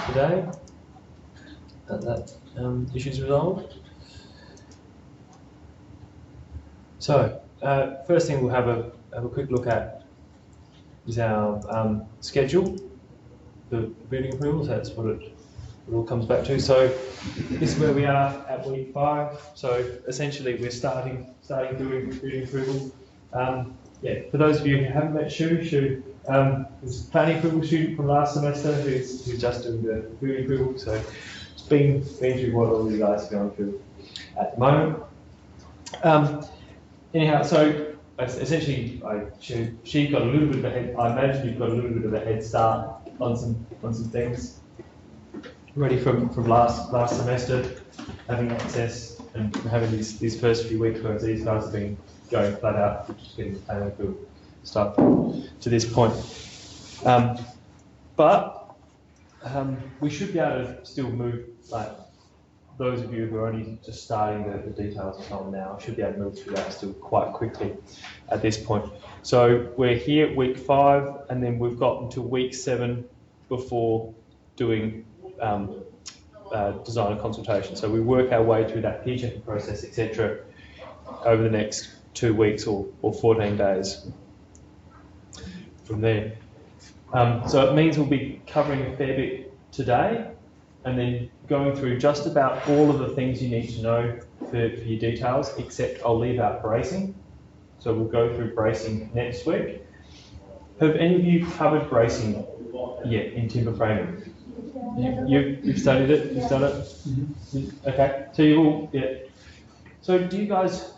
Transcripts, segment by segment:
today. That issue's resolved. So, first thing we'll have a quick look at is our schedule for building approvals. That's what it all comes back to. So, this is where we are at week 5. So, essentially, we're starting doing building approval. For those of you who haven't met Shu is a planning approval student from last semester who's just doing the building approval. So, it's been through what all you guys are going through at the moment. Anyhow, so essentially, she got a little bit of a head. I imagine you've got a little bit of a head start on some things, ready from last semester, having access and having these first few weeks where these guys have been going flat out, just getting the planning approval stuff to this point. But we should be able to still move, like those of you who are only just starting the details on now, should be able to move through that still quite quickly at this point. So we're here at week 5, and then we've got until week 7 before doing design and consultation. So we work our way through that peer checking process, etc., over the next 2 weeks or 14 days from there. So it means we'll be covering a fair bit today, and then going through just about all of the things you need to know for your details, except I'll leave out bracing. So we'll go through bracing next week. Have any of you covered bracing yet in timber framing? You've studied it? You've done it? Mm-hmm. Okay. So you will, yeah. So do you guys,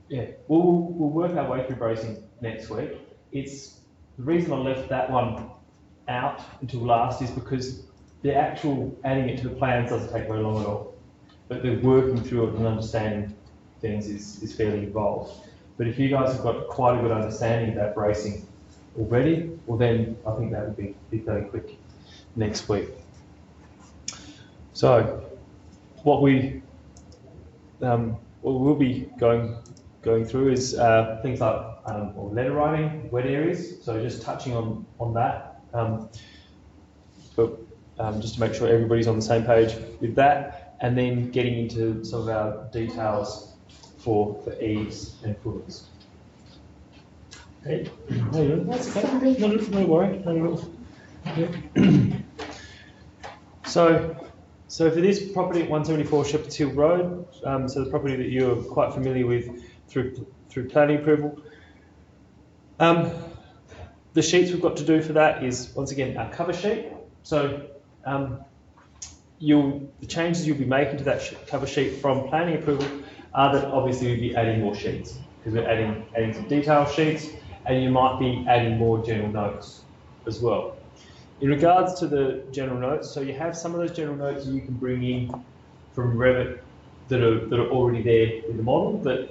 we'll work our way through bracing next week. It's the reason I left that one out until last is because the actual adding it to the plans doesn't take very long at all. But the working through it and understanding things is fairly involved. But if you guys have got quite a good understanding of that bracing already, well then I think that would be fairly quick next week. So what we will be going through is things like letter writing, wet areas. So just touching on that. Just to make sure everybody's on the same page with that, and then getting into some of our details for eaves and footers. Hey, that's okay. No worry. So for this property at 174 Shepherd's Hill Road, so the property that you're quite familiar with through planning approval, the sheets we've got to do for that is once again our cover sheet. So the changes you'll be making to that cover sheet from planning approval are that obviously we'll be adding more sheets because we're adding some detail sheets, and you might be adding more general notes as well. In regards to the general notes, so you have some of those general notes you can bring in from Revit that are already there in the model that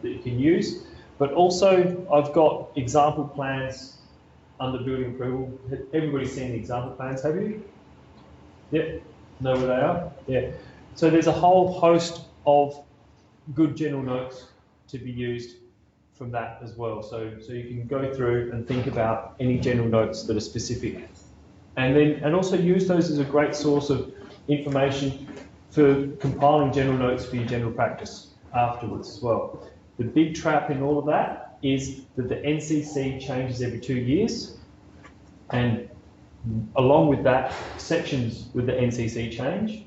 you can use, but also I've got example plans under building approval. Everybody's seen the example plans, have you? Yep, know where they are? Yeah. So there's a whole host of good general notes to be used from that as well. So you can go through and think about any general notes that are specific, and also use those as a great source of information for compiling general notes for your general practice afterwards as well. The big trap in all of that is that the NCC changes every 2 years, and along with that, sections with the NCC change,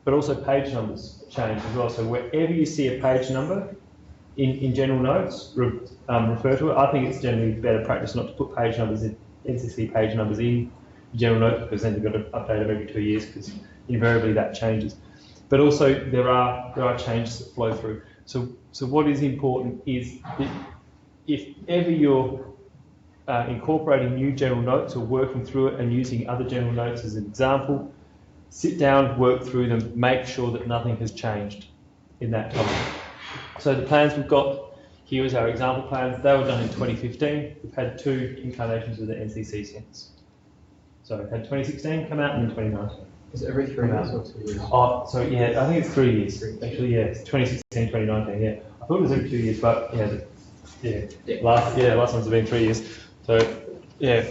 but also page numbers change as well. So wherever you see a page number in general notes, refer to it. I think it's generally better practice not to put page numbers in, NCC page numbers in general notes, because then you've got to update them every 2 years, because invariably that changes. But also there are changes that flow through. So what is important is that if ever you're incorporating new general notes or working through it and using other general notes as an example, sit down, work through them, make sure that nothing has changed in that time. So the plans we've got here is our example plans. They were done in 2015. We've had 2 incarnations of the NCC since. So we've had 2016 come out and then 2019. Is it every 3 years or 2 years? Oh, so yeah, I think it's 3 years. Actually, yeah, it's 2016, 2019, yeah. I thought it was every 2 years, but last ones have been 3 years. So, yeah.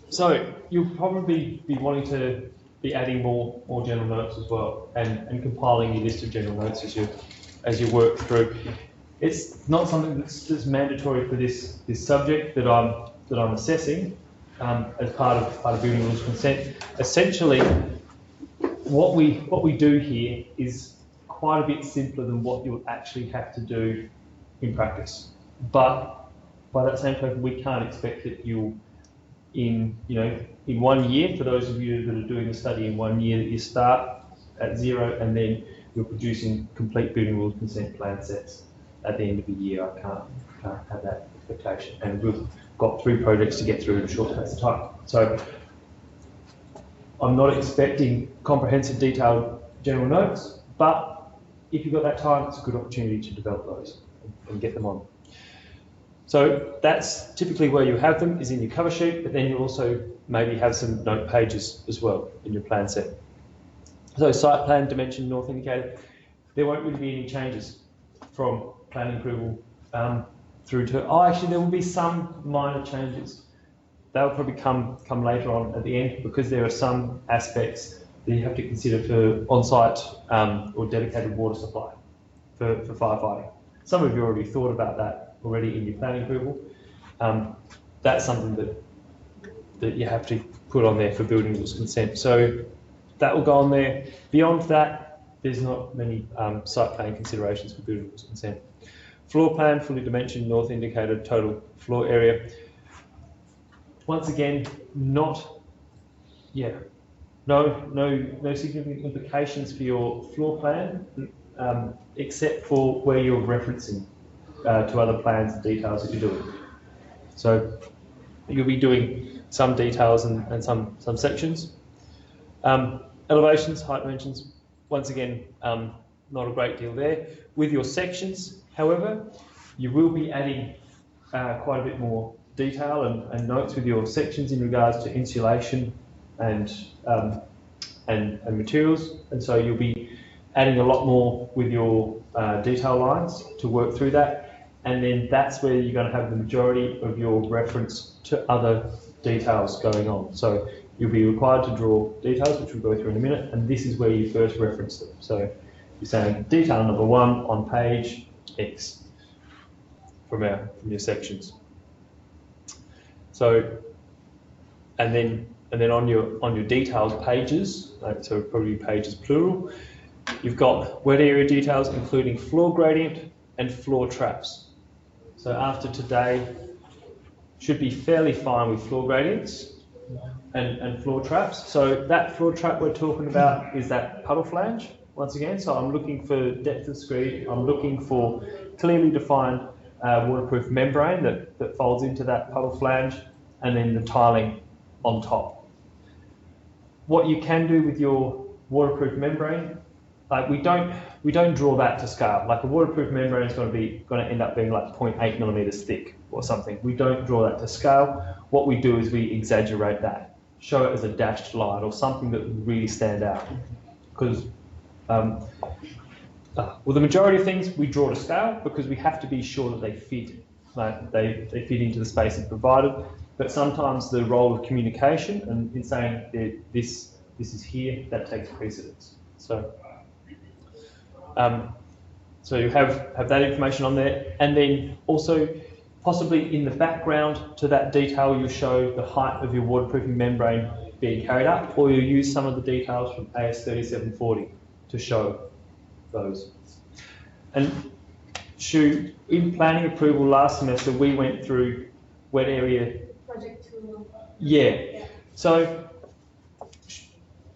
So you'll probably be wanting to be adding more general notes as well, and compiling your list of general notes as you work through. It's not something that's mandatory for this subject that I'm assessing as part of building rules consent. Essentially, what we do here is quite a bit simpler than what you'll actually have to do in practice. But by that same token, we can't expect that you'll in 1 year, for those of you that are doing the study in 1 year, that you start at 0 and then you're producing complete building rules consent plan sets at the end of the year. I can't have that expectation, and we've got 3 projects to get through in a short space of time. So I'm not expecting comprehensive detailed general notes, but if you've got that time, it's a good opportunity to develop those and get them on. So that's typically where you have them, is in your cover sheet, but then you also maybe have some note pages as well in your plan set. So site plan, dimension, north indicator, there won't really be any changes from planning approval through to, actually there will be some minor changes. They'll probably come later on at the end, because there are some aspects that you have to consider for on-site or dedicated water supply for firefighting. Some of you already thought about that already in your planning approval. That's something that you have to put on there for building rules consent. So that will go on there. Beyond that, there's not many site plan considerations for building rules consent. Floor plan, fully dimensioned, north indicated, total floor area. Once again, no significant implications for your floor plan, except for where you're referencing to other plans and details that you're doing. So you'll be doing some details and some sections. Elevations, height dimensions, once again, not a great deal there. With your sections, however, you will be adding quite a bit more detail and notes with your sections in regards to insulation and materials, and so you'll be adding a lot more with your detail lines to work through that, and then that's where you're going to have the majority of your reference to other details going on. So you'll be required to draw details, which we'll go through in a minute, and this is where you first reference them. So you're saying detail number 1 on page X from your sections. So, and then on your details pages, so probably pages plural, you've got wet area details, including floor gradient and floor traps. So after today, should be fairly fine with floor gradients and floor traps. So that floor trap we're talking about is that puddle flange, once again. So I'm looking for depth of screed, I'm looking for clearly defined waterproof membrane that folds into that puddle flange, and then the tiling on top. What you can do with your waterproof membrane, like we don't draw that to scale. Like a waterproof membrane is going to end up being like 0.8 millimeters thick or something. We don't draw that to scale. What we do is we exaggerate that, show it as a dashed line or something that would really stand out. Because well, the majority of things we draw to scale because we have to be sure that they fit. Like they fit into the space it's provided. But sometimes the role of communication and in saying that this is here, that takes precedence. So so you have that information on there, and then also possibly in the background to that detail you show the height of your waterproofing membrane being carried up, or you use some of the details from AS 3740 to show those. And Shu, in planning approval last semester we went through wet area. Project 2. Yeah. So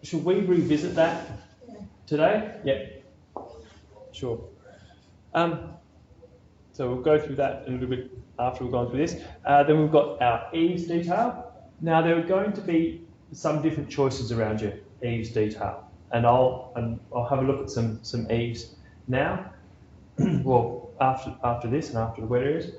should we revisit that today? Yeah. Sure. So we'll go through that a little bit after we've gone through this. Then we've got our eaves detail. Now there are going to be some different choices around your eaves detail, and I'll have a look at some eaves now. Well, after this and after the wet areas.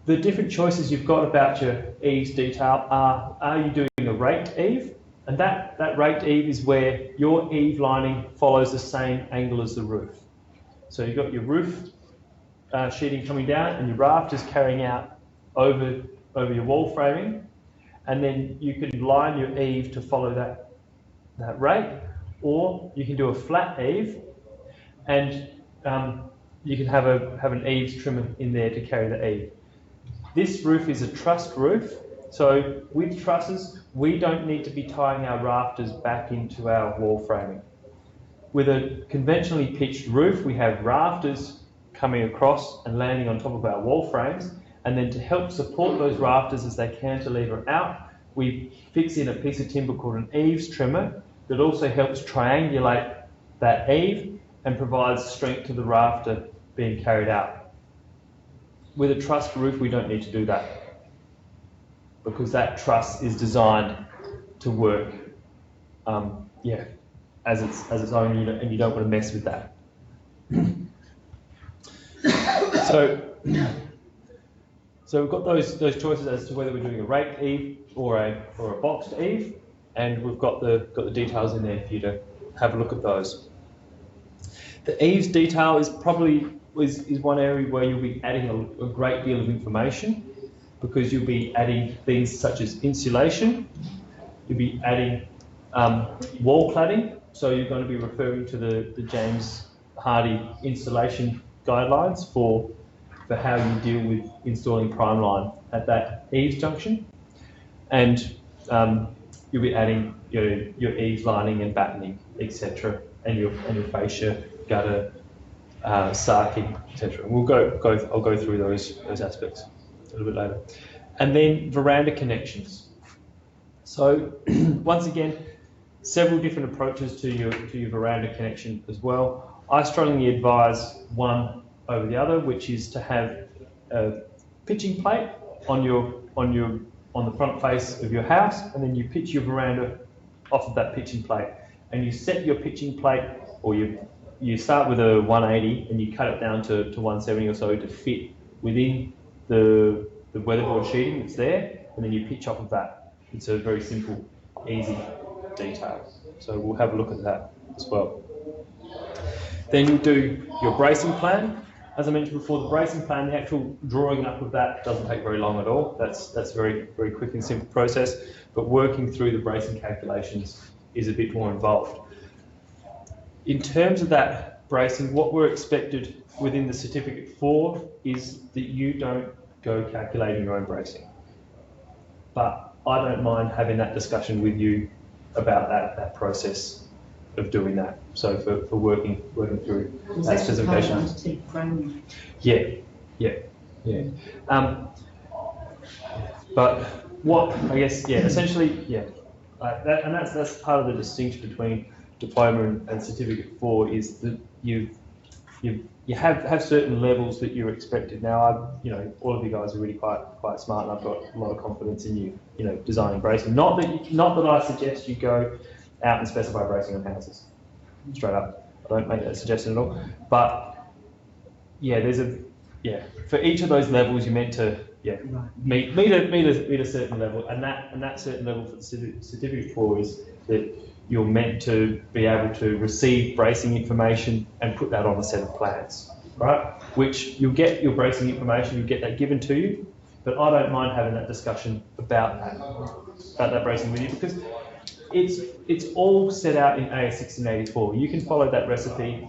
The different choices you've got about your eaves detail are you doing a raked eave? And that raked eave is where your eave lining follows the same angle as the roof. So you've got your roof sheeting coming down and your rafters carrying out over your wall framing, and then you can line your eave to follow that rate, or you can do a flat eave, and you can have an eaves trimmer in there to carry the eave. This roof is a trussed roof, so with trusses, we don't need to be tying our rafters back into our wall framing. With a conventionally pitched roof, we have rafters coming across and landing on top of our wall frames, and then to help support those rafters as they cantilever out, we fix in a piece of timber called an eaves trimmer that also helps triangulate that eave and provides strength to the rafter being carried out. With a trussed roof, we don't need to do that because that truss is designed to work, as its own unit, and you don't want to mess with that. So we've got those choices as to whether we're doing a raked eave or a boxed eave, and we've got the details in there for you to have a look at those. The eaves detail is probably one area where you'll be adding a great deal of information, because you'll be adding things such as insulation, you'll be adding wall cladding, so you're going to be referring to the James Hardy installation guidelines for how you deal with installing prime line at that eaves junction, and you'll be adding your eaves lining and battening, etc., and your fascia, gutter, sarking, etc. I'll go through those aspects a little bit later, and then veranda connections. So once again, several different approaches to your veranda connection as well. I strongly advise one over the other, which is to have a pitching plate on the front face of your house, and then you pitch your veranda off of that pitching plate, and you set your pitching plate, or you start with a 180 and you cut it down to 170 or so to fit within the weatherboard sheeting that's there, and then you pitch off of that. It's a very simple, easy detail. So we'll have a look at that as well. Then you'll do your bracing plan. As I mentioned before, the bracing plan, the actual drawing up of that doesn't take very long at all. That's a very, very quick and simple process, but working through the bracing calculations is a bit more involved. In terms of that bracing, what we're expected within the certificate for is that you don't go calculating your own bracing. But I don't mind having that discussion with you about that process of doing that. So for working through that specification. Yeah. But what I guess, essentially, and that's part of the distinction between diploma and certificate 4 is that you have certain levels that you're expected. Now, all of you guys are really quite smart, and I've got a lot of confidence in you, designing bracing. Not that I suggest you go out and specify bracing on houses, straight up. I don't make that suggestion at all. But for each of those levels, you're meant to meet a certain level, and that certain level for the certificate 4 is that you're meant to be able to receive bracing information and put that on a set of plans, right? Which you'll get your bracing information, you'll get that given to you, but I don't mind having that discussion about that bracing with you, because it's all set out in AS 1684. You can follow that recipe,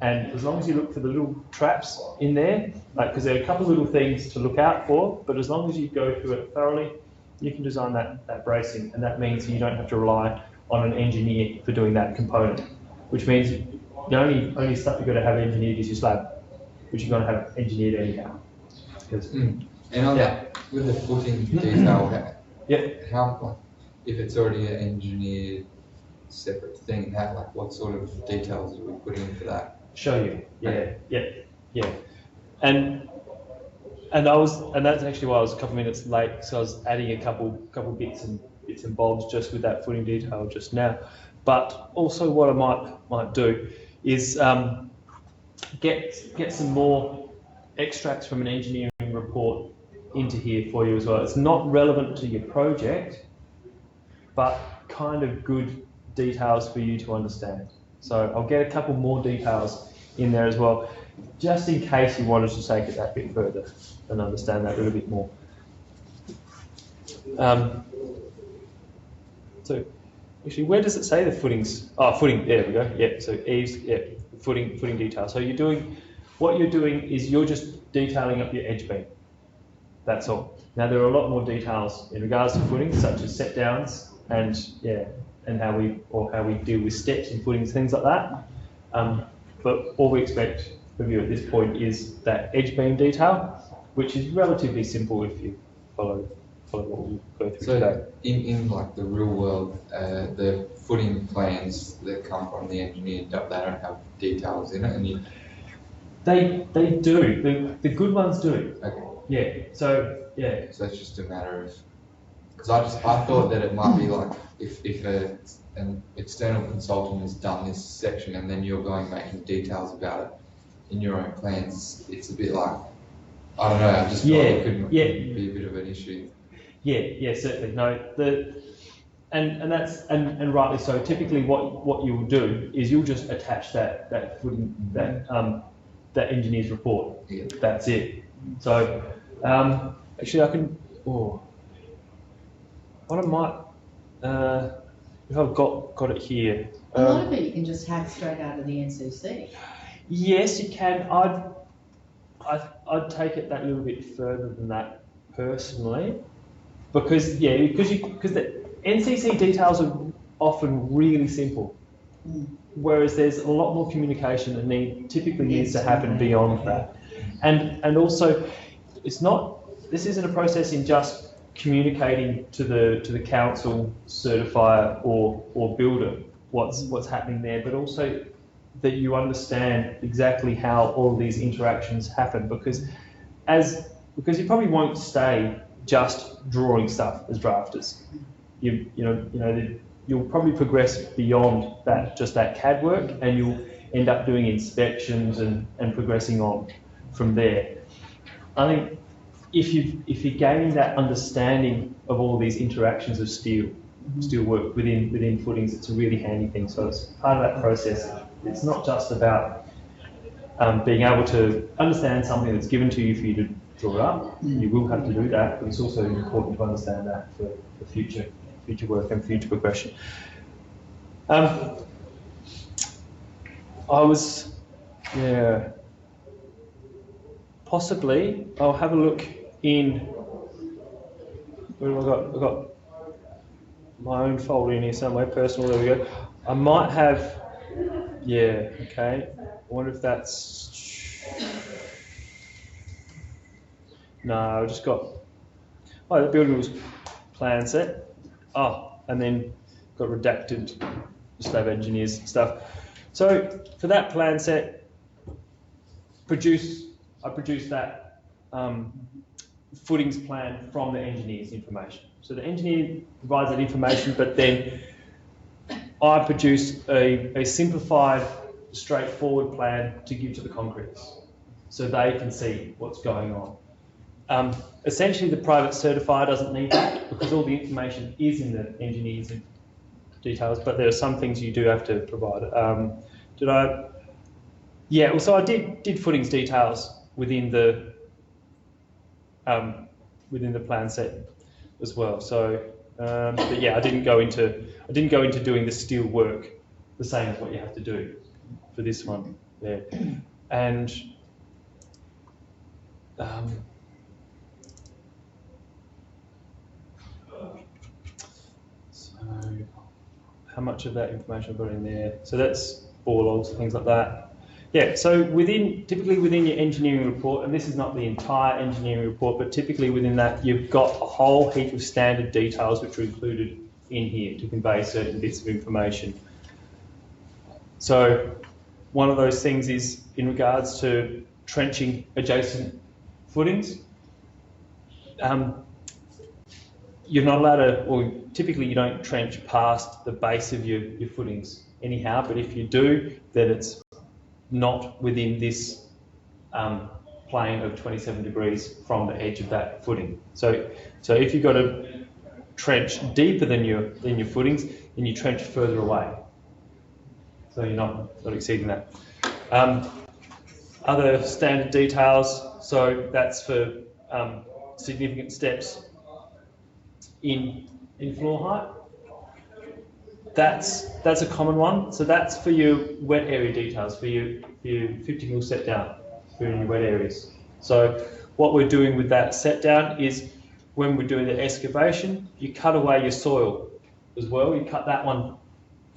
and as long as you look for the little traps in there, because there are a couple of little things to look out for, but as long as you go through it thoroughly, you can design that bracing, and that means you don't have to rely on an engineer for doing that component, which means the only stuff you've got to have engineered is your slab, which you're going to have engineered anyhow. And on that, with the footing detail, how, if it's already an engineered separate thing, what sort of details are we putting in for that? Show you. Yeah. And that's actually why I was a couple of minutes late, so I was adding a couple bits and bobs just with that footing detail just now. But also what I might do is get some more extracts from an engineering report into here for you as well. It's not relevant to your project, but kind of good details for you to understand. So I'll get a couple more details in there as well, just in case you wanted to take it that bit further and understand that a little bit more. So actually, where does it say the footings? Oh, footing, there we go. Yeah, so eaves, yeah, footing detail. So what you're doing is you're just detailing up your edge beam. That's all. Now there are a lot more details in regards to footings, such as set downs and how we deal with steps and footings, things like that. But all we expect of you at this point is that edge beam detail, which is relatively simple if you follow what we'll go through today. In like the real world, the footing plans that come from the engineer, they don't have details in it, and they do. The good ones do. Okay. Yeah. So yeah. So it's just a matter of, because I thought that it might be like if an external consultant has done this section and then you're going making details about it in your own plans, it's a bit like, I don't know. I just thought it could be a bit of an issue. Yeah, certainly. No, and rightly so. Typically, what you will do is you'll just attach that footing, that engineer's report. Yeah. That's it. So actually, I can. Oh, what I might, if I've got it here. A lot of it you can just hack straight out of the NCC. Yes, you can. I'd take it that little bit further than that personally. Because the NCC details are often really simple, whereas there's a lot more communication that typically needs to happen beyond that, and also this isn't a process in just communicating to the council, certifier or builder what's happening there, but also that you understand exactly how all of these interactions happen, because you probably won't stay just drawing stuff as drafters. You'll probably progress beyond that CAD work, and you'll end up doing inspections and progressing on from there. I think if you're gaining that understanding of all these interactions of steel work within footings, it's a really handy thing. So it's part of that process. It's not just about being able to understand something that's given to you for you to draw it up. You will have to do that, but it's also important to understand that for future work and future progression. Possibly I'll have a look in. Where have I got? I've got my own folder in here somewhere, personal. There we go. I might have. Yeah. Okay. I wonder if that's. No, I just got. Oh, the building was plan set. Oh, and then got redacted slab engineers stuff. So for that plan set, I produced that footings plan from the engineer's information. So the engineer provides that information, but then I produce a simplified, straightforward plan to give to the concretes, so they can see what's going on. Essentially, the private certifier doesn't need that because all the information is in the engineer's details, but there are some things you do have to provide. Yeah, well, so I did footings details within the plan set as well. So, but yeah, I didn't go into doing the steel work the same as what you have to do for this one there, and. How much of that information I've got in there? So that's bore logs, things like that. Yeah, so typically within your engineering report, and this is not the entire engineering report, but typically within that you've got a whole heap of standard details which are included in here to convey certain bits of information. So one of those things is in regards to trenching adjacent footings. You're not allowed to, or typically you don't trench past the base of your footings anyhow, but if you do, then it's not within this plane of 27 degrees from the edge of that footing. So if you've got to trench deeper than your footings, then you trench further away. So you're not exceeding that. Other standard details, so that's for significant steps in floor height. that's a common one. So that's for your wet area details, for your 50mm set down for your wet areas. So what we're doing with that set down is when we're doing the excavation, you cut away your soil as well. You cut that one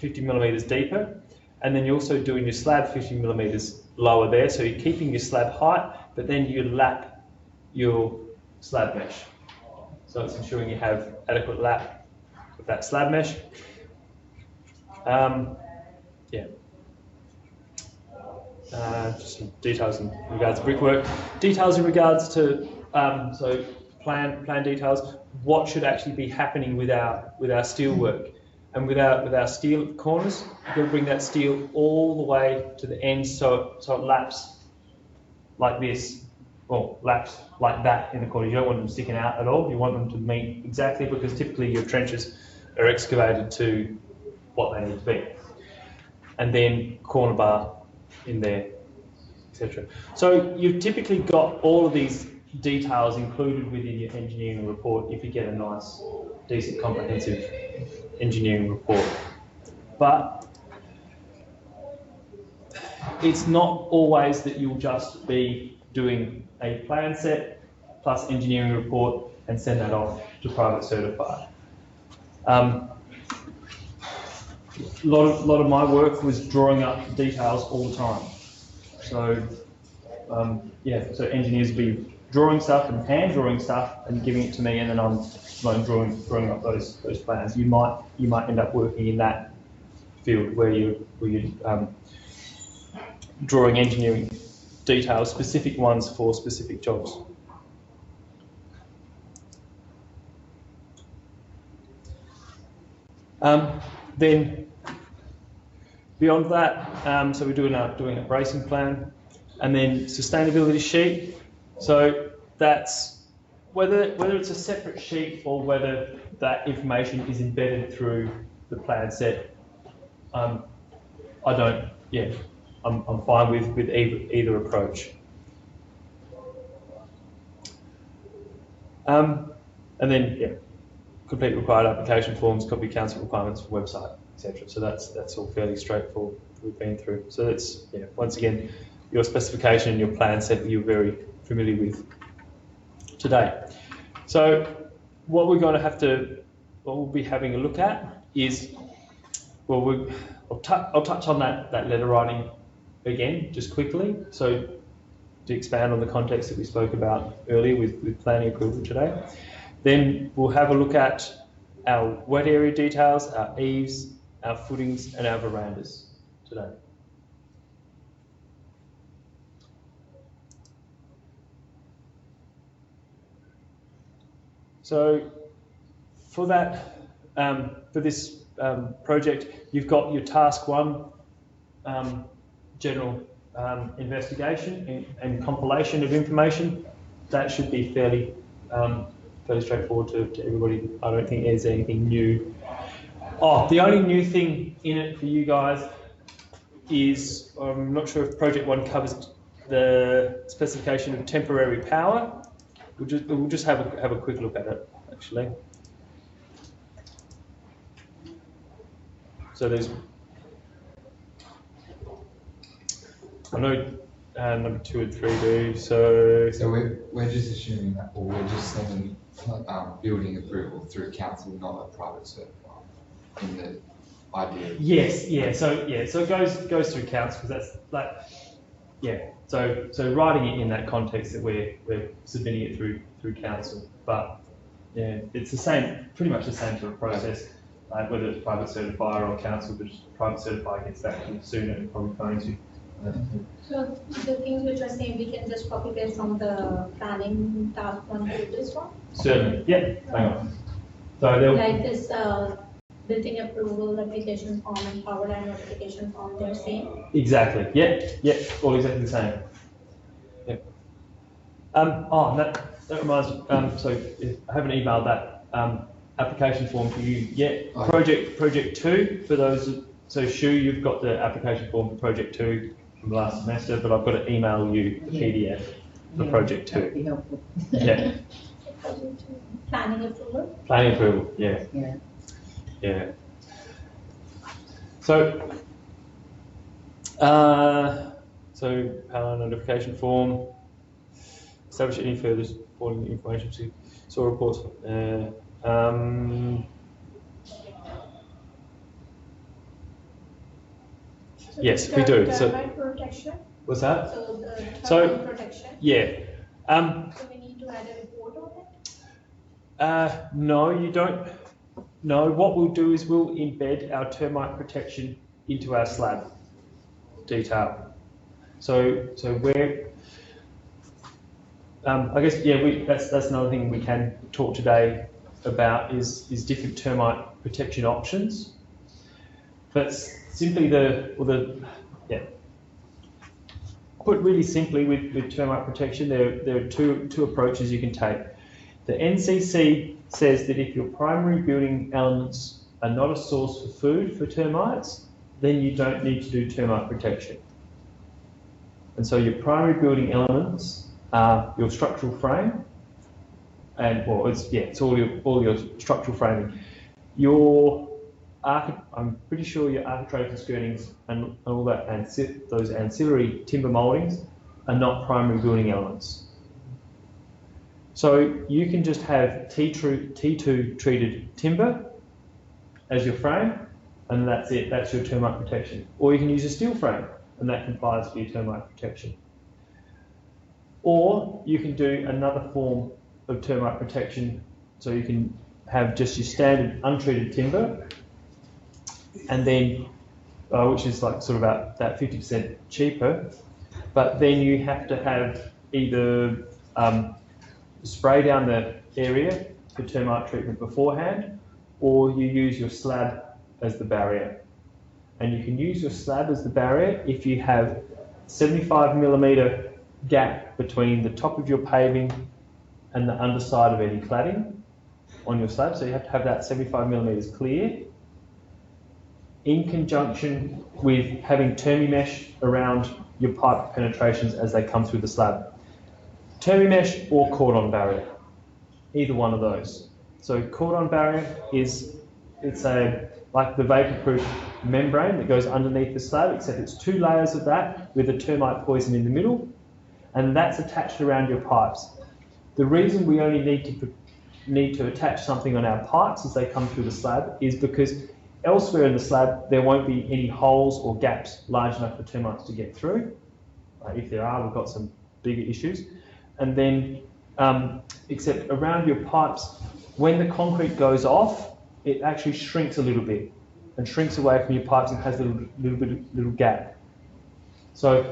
50mm deeper, and then you're also doing your slab 50mm lower there. So you're keeping your slab height, but then you lap your slab mesh. So it's ensuring you have adequate lap with that slab mesh. Yeah. Just some details in regards to brickwork. Details in regards to so plan details. What should actually be happening with our steel work, and with our steel at the corners, we've got to bring that steel all the way to the end so it laps like this, or laps like that in the corner. You don't want them sticking out at all. You want them to meet exactly, because typically your trenches are excavated to what they need to be, and then corner bar in there, etc. So you've typically got all of these details included within your engineering report if you get a nice, decent, comprehensive engineering report. But it's not always that you'll just be doing a plan set plus engineering report and send that off to private certified. A lot of my work was drawing up details all the time. So yeah, so engineers would be drawing stuff and hand drawing stuff and giving it to me, and then I'm drawing up those plans. You might end up working in that field where you're drawing engineering details, specific ones for specific jobs. Then beyond that, so we're doing a bracing plan, and then sustainability sheet. So that's whether it's a separate sheet or whether that information is embedded through the plan set. I'm fine with either approach. And then complete required application forms, copy council requirements for website, etc. So that's all fairly straightforward. We've been through. So that's once again your specification and your plan set that you're very familiar with today. So what we'll be having a look at is, I'll touch on that letter writing again, just quickly. So to expand on the context that we spoke about earlier with planning approval today. Then we'll have a look at our wet area details, our eaves, our footings, and our verandas today. So for that, for this project, you've got your task 1, general investigation and compilation of information. That should be fairly straightforward to everybody. I don't think there's anything new. Oh, the only new thing in it for you guys is, I'm not sure if project 1 covers the specification of temporary power. We'll just have a quick look at it, actually. So there's, I know number 2 and 3 do. So we're just assuming that, or we're just sending building approval through council, not a private certifier, in the idea. Yes, yeah. So it goes through council, because that's like, yeah. So writing it in that context that we're submitting it through council, but yeah, it's the same, pretty much the same sort of process, whether it's private certifier or council. But private certifier gets back to you sooner than probably going to. So the things which are saying, we can just copy paste from the planning task 1 to this one? Certainly, yeah. Hang on. So like this building approval application form and power line notification form, they're same? Exactly. Yeah. All exactly the same. Yeah. That reminds me. So I haven't emailed that application form to you yet. Project 2 for those. So Shu, you've got the application form for project 2 from last semester, but I've got to email you the PDF for project 2. That'd be helpful. Yeah. Planning approval? Planning approval. Yeah. So power notification form, establish any further supporting information to soil reports. Yes, we do. Termite protection. What's that? So the termite protection. Yeah. So we need to add a report on it? No, you don't. No, what we'll do is we'll embed our termite protection into our slab detail. So where, I guess, yeah, that's another thing we can talk today about is different termite protection options. But simply put really simply with termite protection, there are two approaches you can take. The NCC says that if your primary building elements are not a source for food for termites, then you don't need to do termite protection. And so your primary building elements are your structural frame, and well, it's all your structural framing. I'm pretty sure your architrave and skirtings and all that, and those ancillary timber mouldings are not primary building elements. So you can just have T2 treated timber as your frame, and that's it, that's your termite protection. Or you can use a steel frame, and that complies for your termite protection. Or you can do another form of termite protection, so you can have just your standard untreated timber, and then, which is like sort of about that 50% cheaper, but then you have to have either spray down the area for termite treatment beforehand, or you use your slab as the barrier. And you can use your slab as the barrier if you have 75mm gap between the top of your paving and the underside of any cladding on your slab. So you have to have that 75mm clear, in conjunction with having termi-mesh around your pipe penetrations as they come through the slab. Termi-mesh or cordon barrier, either one of those. So cordon barrier it's like the vapor-proof membrane that goes underneath the slab, except it's 2 layers of that with a termite poison in the middle, and that's attached around your pipes. The reason we only need to attach something on our pipes as they come through the slab is because elsewhere in the slab there won't be any holes or gaps large enough for termites to get through. If there are, we've got some bigger issues. And then, except around your pipes, when the concrete goes off, it actually shrinks a little bit and shrinks away from your pipes and has a little gap. So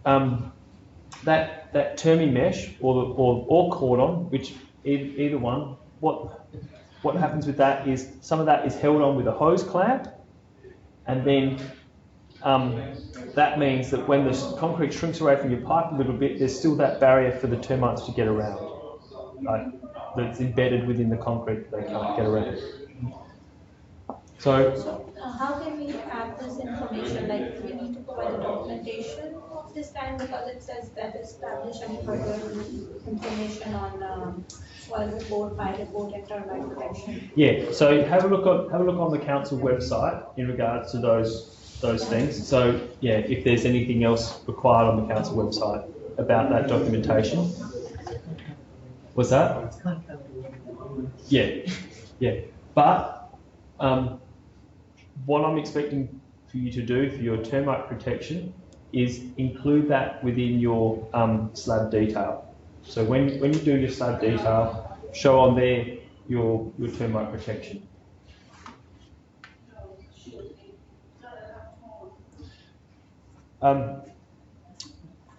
that termi-mesh or cordon, which either one, what happens with that is some of that is held on with a hose clamp, and then that means that when the concrete shrinks away from your pipe a little bit, there's still that barrier for the termites to get around. That's embedded within the concrete, they can't get around. So how can we add this information? Like, do we need to provide the documentation of this kind, because it says that establish any further information on soil report, fire report, and termite protection? Yeah. So have a look on the council website in regards to those things. So yeah, if there's anything else required on the council website about that documentation. What's that? Yeah. But what I'm expecting for you to do for your termite protection is include that within your slab detail. So when you do your slab detail, show on there your termite protection.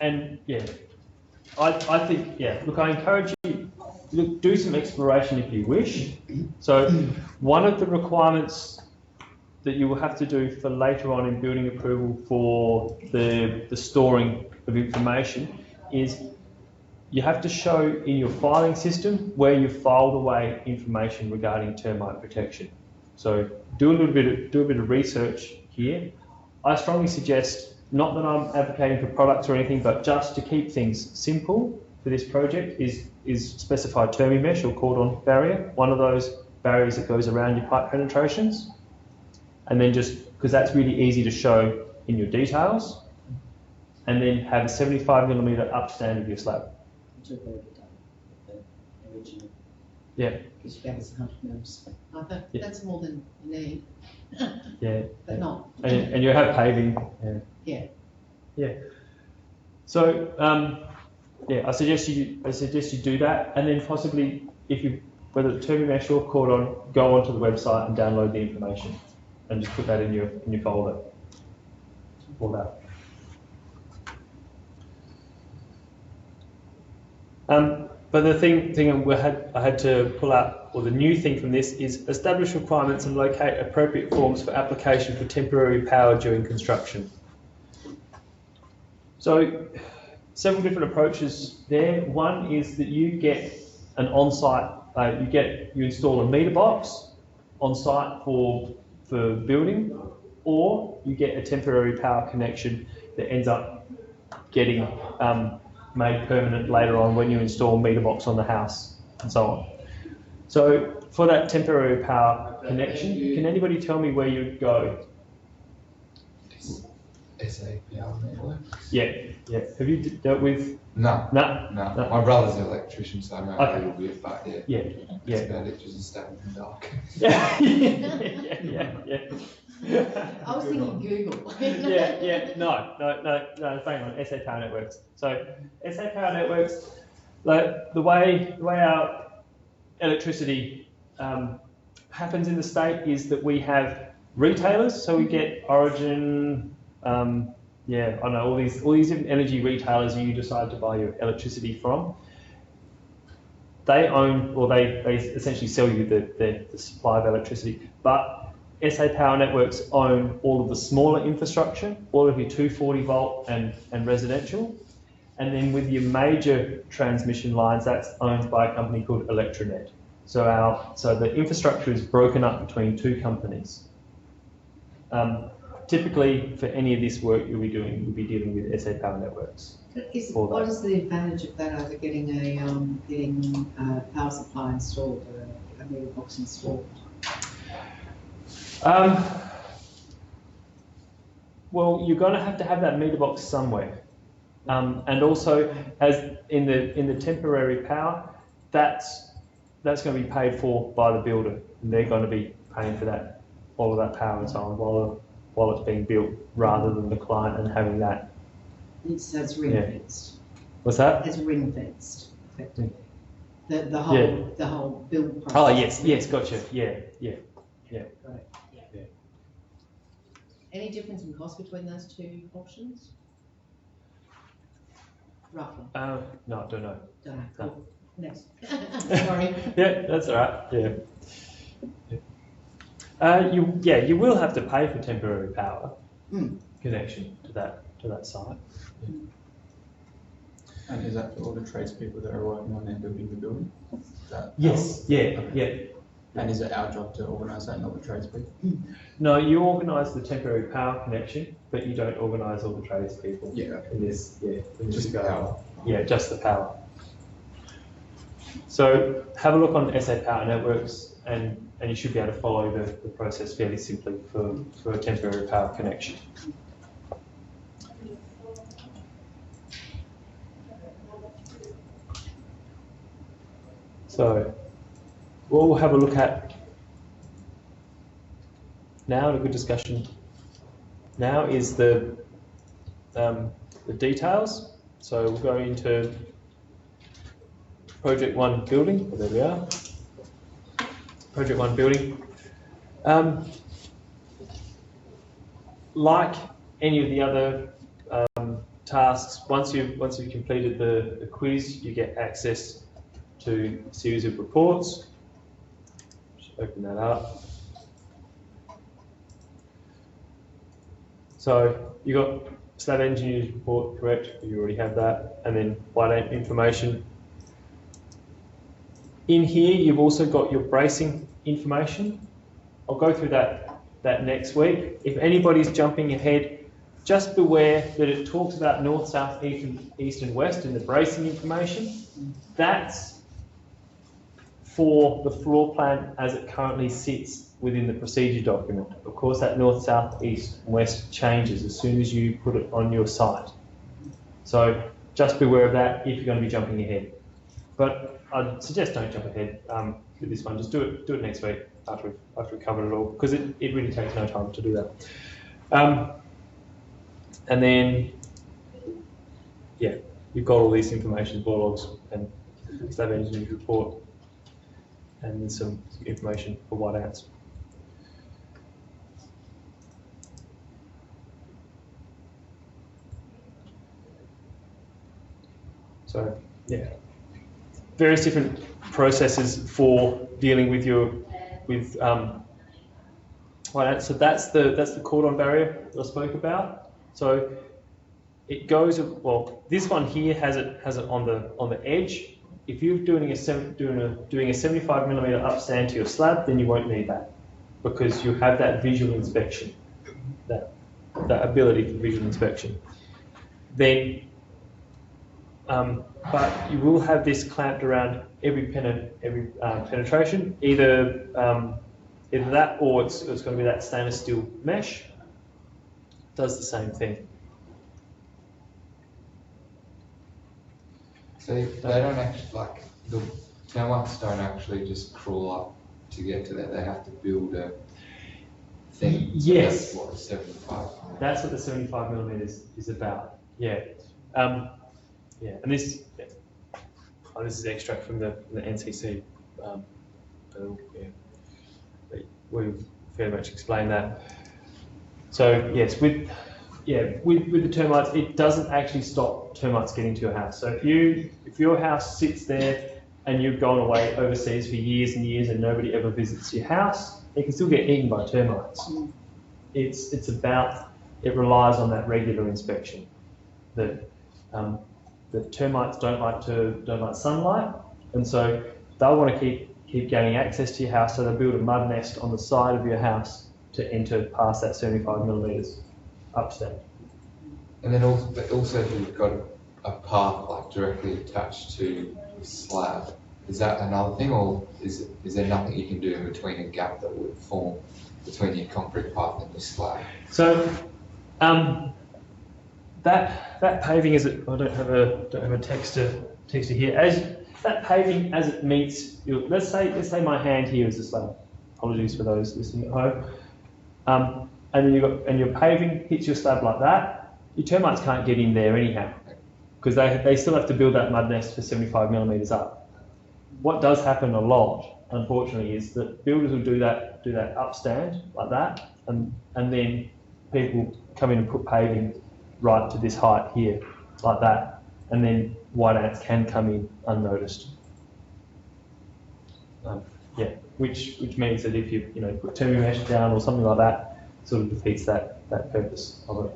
And yeah, I think, yeah, look, I encourage you, look, do some exploration if you wish. So one of the requirements that you will have to do for later on in building approval for the storing of information is you have to show in your filing system where you've filed away information regarding termite protection. So do a bit of research here. I strongly suggest, not that I'm advocating for products or anything, but just to keep things simple for this project is specified termi-mesh or cordon barrier, one of those barriers that goes around your pipe penetrations, and then just because that's really easy to show in your details, and then have a 75mm upstand of your slab. Which I've already done, the original. Yeah. Because that was 100 mils. Yeah. That's more than you need. Yeah. But not. And you have paving. Yeah. Yeah. Yeah. So yeah, I suggest you do that, and then possibly whether it's TurboMesh or Cordon, go onto the website and download the information, and just put that in your folder. For that. But the thing I had to pull out, or the new thing from this, is establish requirements and locate appropriate forms for application for temporary power during construction. So, several different approaches there. One is that you get an on-site, you install a meter box on site for building, or you get a temporary power connection that ends up getting made permanent later on when you install a meter box on the house and so on. So for that temporary power connection, can anybody tell me where you'd go? SA Power Network? Yeah. Have you dealt with? No. No. My brother's an electrician, so I know a little bit, but yeah. Yeah. It's about it, just a stab in the dark. Yeah. I was thinking Google. No, hang on, SA Power Networks. So SA Power Networks, like the way our electricity happens in the state is that we have retailers, so we get Origin, I know all these different energy retailers you decide to buy your electricity from. They own, or they essentially sell you the supply of electricity, but SA Power Networks own all of the smaller infrastructure, all of your 240 volt and residential, and then with your major transmission lines, that's owned by a company called Electronet. So the infrastructure is broken up between two companies. Typically, for any of this work you'll be dealing with SA Power Networks. What is the advantage of that over getting a power supply installed, a meter box installed? Well, you're going to have that meter box somewhere, and also as in the temporary power, that's going to be paid for by the builder, and they're going to be paying for all of that power and so on while it's being built, rather than the client and having that. So it's ring fenced. What's that? It's ring fenced, effectively. The whole build process. Oh yes, gotcha. Yeah. Right. Yeah. Any difference in cost between those two options? Roughly. No, I don't know. Don't know. No. Cool. Next. Sorry. Yeah, that's all right. Yeah. You will have to pay for temporary power connection to that site. Yeah. And is that for all the tradespeople that are working on and building the building? Yes. Yeah. And is it our job to organise that, not the tradespeople? No, you organise the temporary power connection, but you don't organise all the tradespeople. Yeah. In this, Just the power. Yeah, just the power. So have a look on SA Power Networks, and you should be able to follow the process fairly simply for a temporary power connection. So what we'll have a look at now, in a good discussion now, is the details. So we'll go into Project 1 building. There we are. Project 1 building. Like any of the other tasks, once you've completed the quiz, you get access to a series of reports. Just open that up. So you got slab engineer's report, correct? You already have that, and then white information. In here, you've also got your bracing information. I'll go through that next week. If anybody's jumping ahead, just beware that it talks about north, south, east and west in the bracing information. That's for the floor plan as it currently sits within the procedure document. Of course, that north, south, east, and west changes as soon as you put it on your site. So just be aware of that if you're going to be jumping ahead. But I'd suggest don't jump ahead with this one. Just do it next week after we've covered it all, because it really takes no time to do that. And then, yeah, you've got all this information, bore logs and slab engineering report, and then some information for white ants. So, yeah, various different processes for dealing with white ants. So that's the cordon barrier that I spoke about. So it goes, well, this one here has it on the edge. If you're doing a 75mm upstand to your slab, then you won't need that, because you have that visual inspection, that ability for visual inspection. Then, but you will have this clamped around every penetration, either that, or it's going to be that stainless steel mesh. Does the same thing. So they don't actually, like, the termites don't actually just crawl up to get to that. They have to build a thing. Yes. So that's what, 75. That's what the 75mm is about. Yeah. Yeah. And this is extract from the NCC. Yeah. We've fairly much explained that. So yes, with the termites, it doesn't actually stop termites getting to your house. So if your house sits there and you've gone away overseas for years and years and nobody ever visits your house, it can still get eaten by termites. It relies on that regular inspection. The termites don't like sunlight, and so they'll want to keep gaining access to your house. So they'll build a mud nest on the side of your house to enter past that 75mm upstand. And then also if you've got a path like directly attached to the slab, is that another thing, or is there nothing you can do in between a gap that would form between your concrete path and your slab? So that paving, as it, I don't have a texture here. As that paving, as it meets your, let's say my hand here is the slab. Apologies for those listening at home. And then your paving hits your slab like that. Your termites can't get in there anyhow, because they still have to build that mud nest for 75mm up. What does happen a lot, unfortunately, is that builders will do that upstand like that, and then people come in and put paving right to this height here, like that, and then white ants can come in unnoticed. Yeah, which means that if you put termi mesh down or something like that, sort of defeats that purpose of it.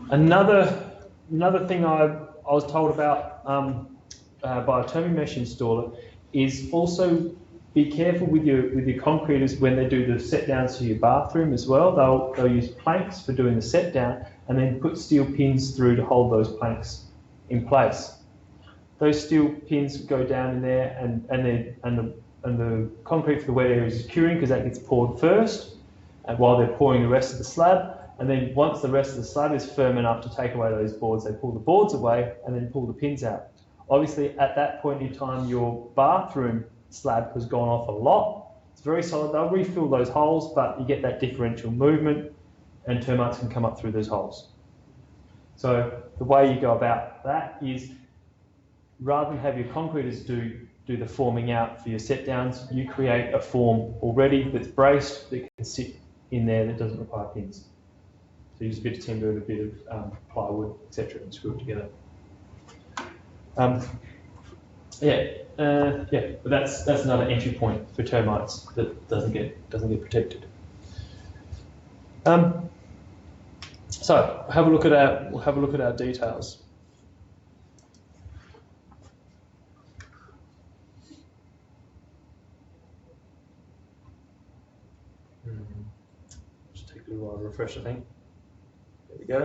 Another thing I was told about by a termi mesh installer is also be careful with your concreters when they do the set downs to your bathroom as well. They'll use planks for doing the set down, and then put steel pins through to hold those planks in place. Those steel pins go down in there, and the concrete for the wet area is curing, because that gets poured first, and while they're pouring the rest of the slab. And then once the rest of the slab is firm enough to take away those boards, they pull the boards away and then pull the pins out. Obviously, at that point in time, your bathroom slab has gone off a lot. It's very solid. They'll refill those holes, but you get that differential movement, and termites can come up through those holes. So the way you go about that is, rather than have your concreters do the forming out for your set downs, you create a form already that's braced that can sit in there that doesn't require pins. So use a bit of timber and a bit of plywood, etc., and screw it together. But that's another entry point for termites that doesn't get protected. So we'll have a look at our details. Just take a little while to refresh, I think. There we go.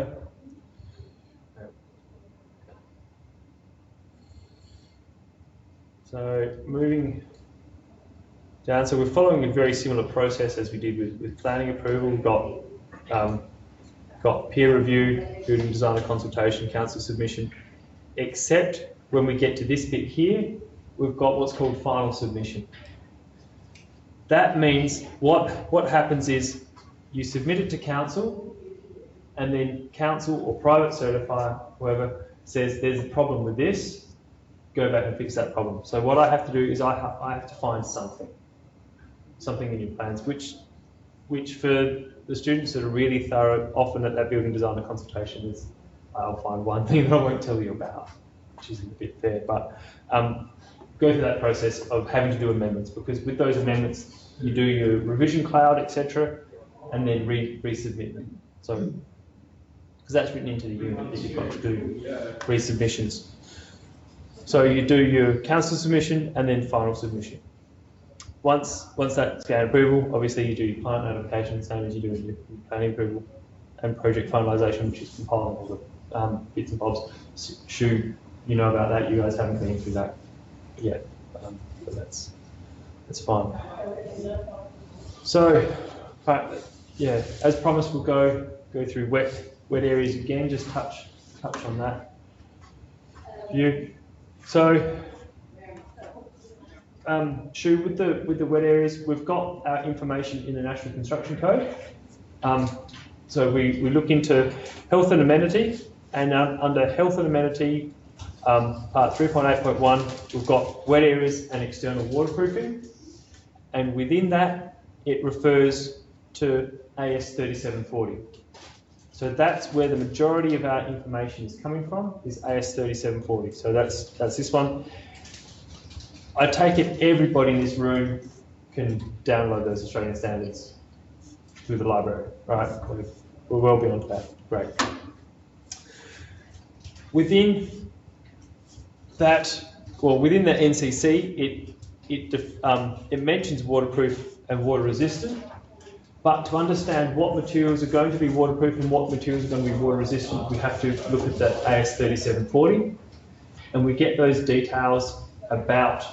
So moving down. So we're following a very similar process as we did with planning approval. We've got peer review, building designer consultation, council submission, except when we get to this bit here, we've got what's called final submission. That means what happens is you submit it to council, and then council or private certifier, whoever, says there's a problem with this, go back and fix that problem. So what I have to do is I have to find something in your plans, which for the students that are really thorough, often at that building designer consultation, is I'll find one thing that I won't tell you about, which isn't a bit fair, but go through that process of having to do amendments, because with those amendments you do your revision cloud, etc., and then resubmit them. So, because that's written into the unit that you've got to do resubmissions. So you do your council submission and then final submission. Once that's gained approval, obviously you do your plant notification, same as you do in your planning approval, and project finalisation, which is compiling all the bits and bobs. Shu, you know about that. You guys haven't been through that yet, but that's fine. So, yeah, as promised, we'll go through wet areas again. Just touch on that view. So, Shu, with the wet areas, we've got our information in the National Construction Code. So we look into health and amenity, and under health and amenity, part 3.8.1, we've got wet areas and external waterproofing, and within that, it refers to AS 3740. So that's where the majority of our information is coming from, is AS 3740. So that's this one. I take it everybody in this room can download those Australian standards through the library, right? We're well beyond that. Great. Within that, well, within the NCC, it mentions waterproof and water resistant. But to understand what materials are going to be waterproof and what materials are going to be water resistant, we have to look at that AS 3740, and we get those details about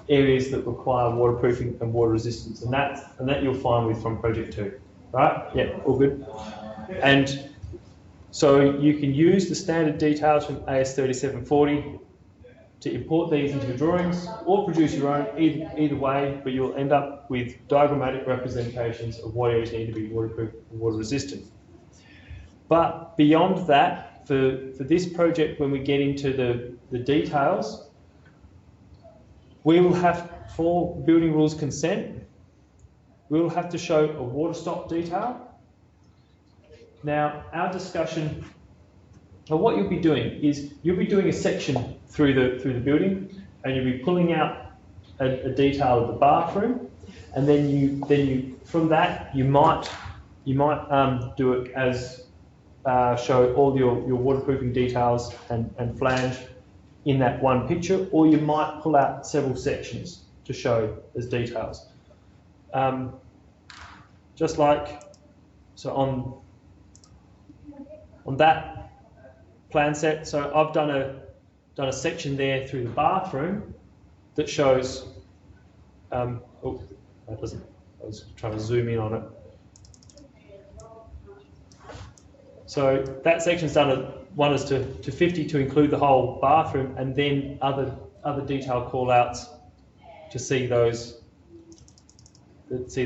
areas that require waterproofing and water resistance, and that you'll find from Project 2, right? Yeah, all good. And so you can use the standard details from AS 3740 to import these into your drawings or produce your own, either way, but you'll end up with diagrammatic representations of what areas need to be waterproof and water resistant. But beyond that, for this project, when we get into the details, we will have, for building rules consent, we will have to show a water stop detail. Now, our discussion, well, what you'll be doing is you'll be doing a section through the building, and you'll be pulling out a detail of the bathroom, and then you from that you might do it as show all your waterproofing details and flange in that one picture, or you might pull out several sections to show as details. Just like so on that plan set, so I've done a section there through the bathroom that shows. Oh, that doesn't. I was trying to zoom in on it. So that section's done. One is to 50 to include the whole bathroom, and then other detail call-outs to see the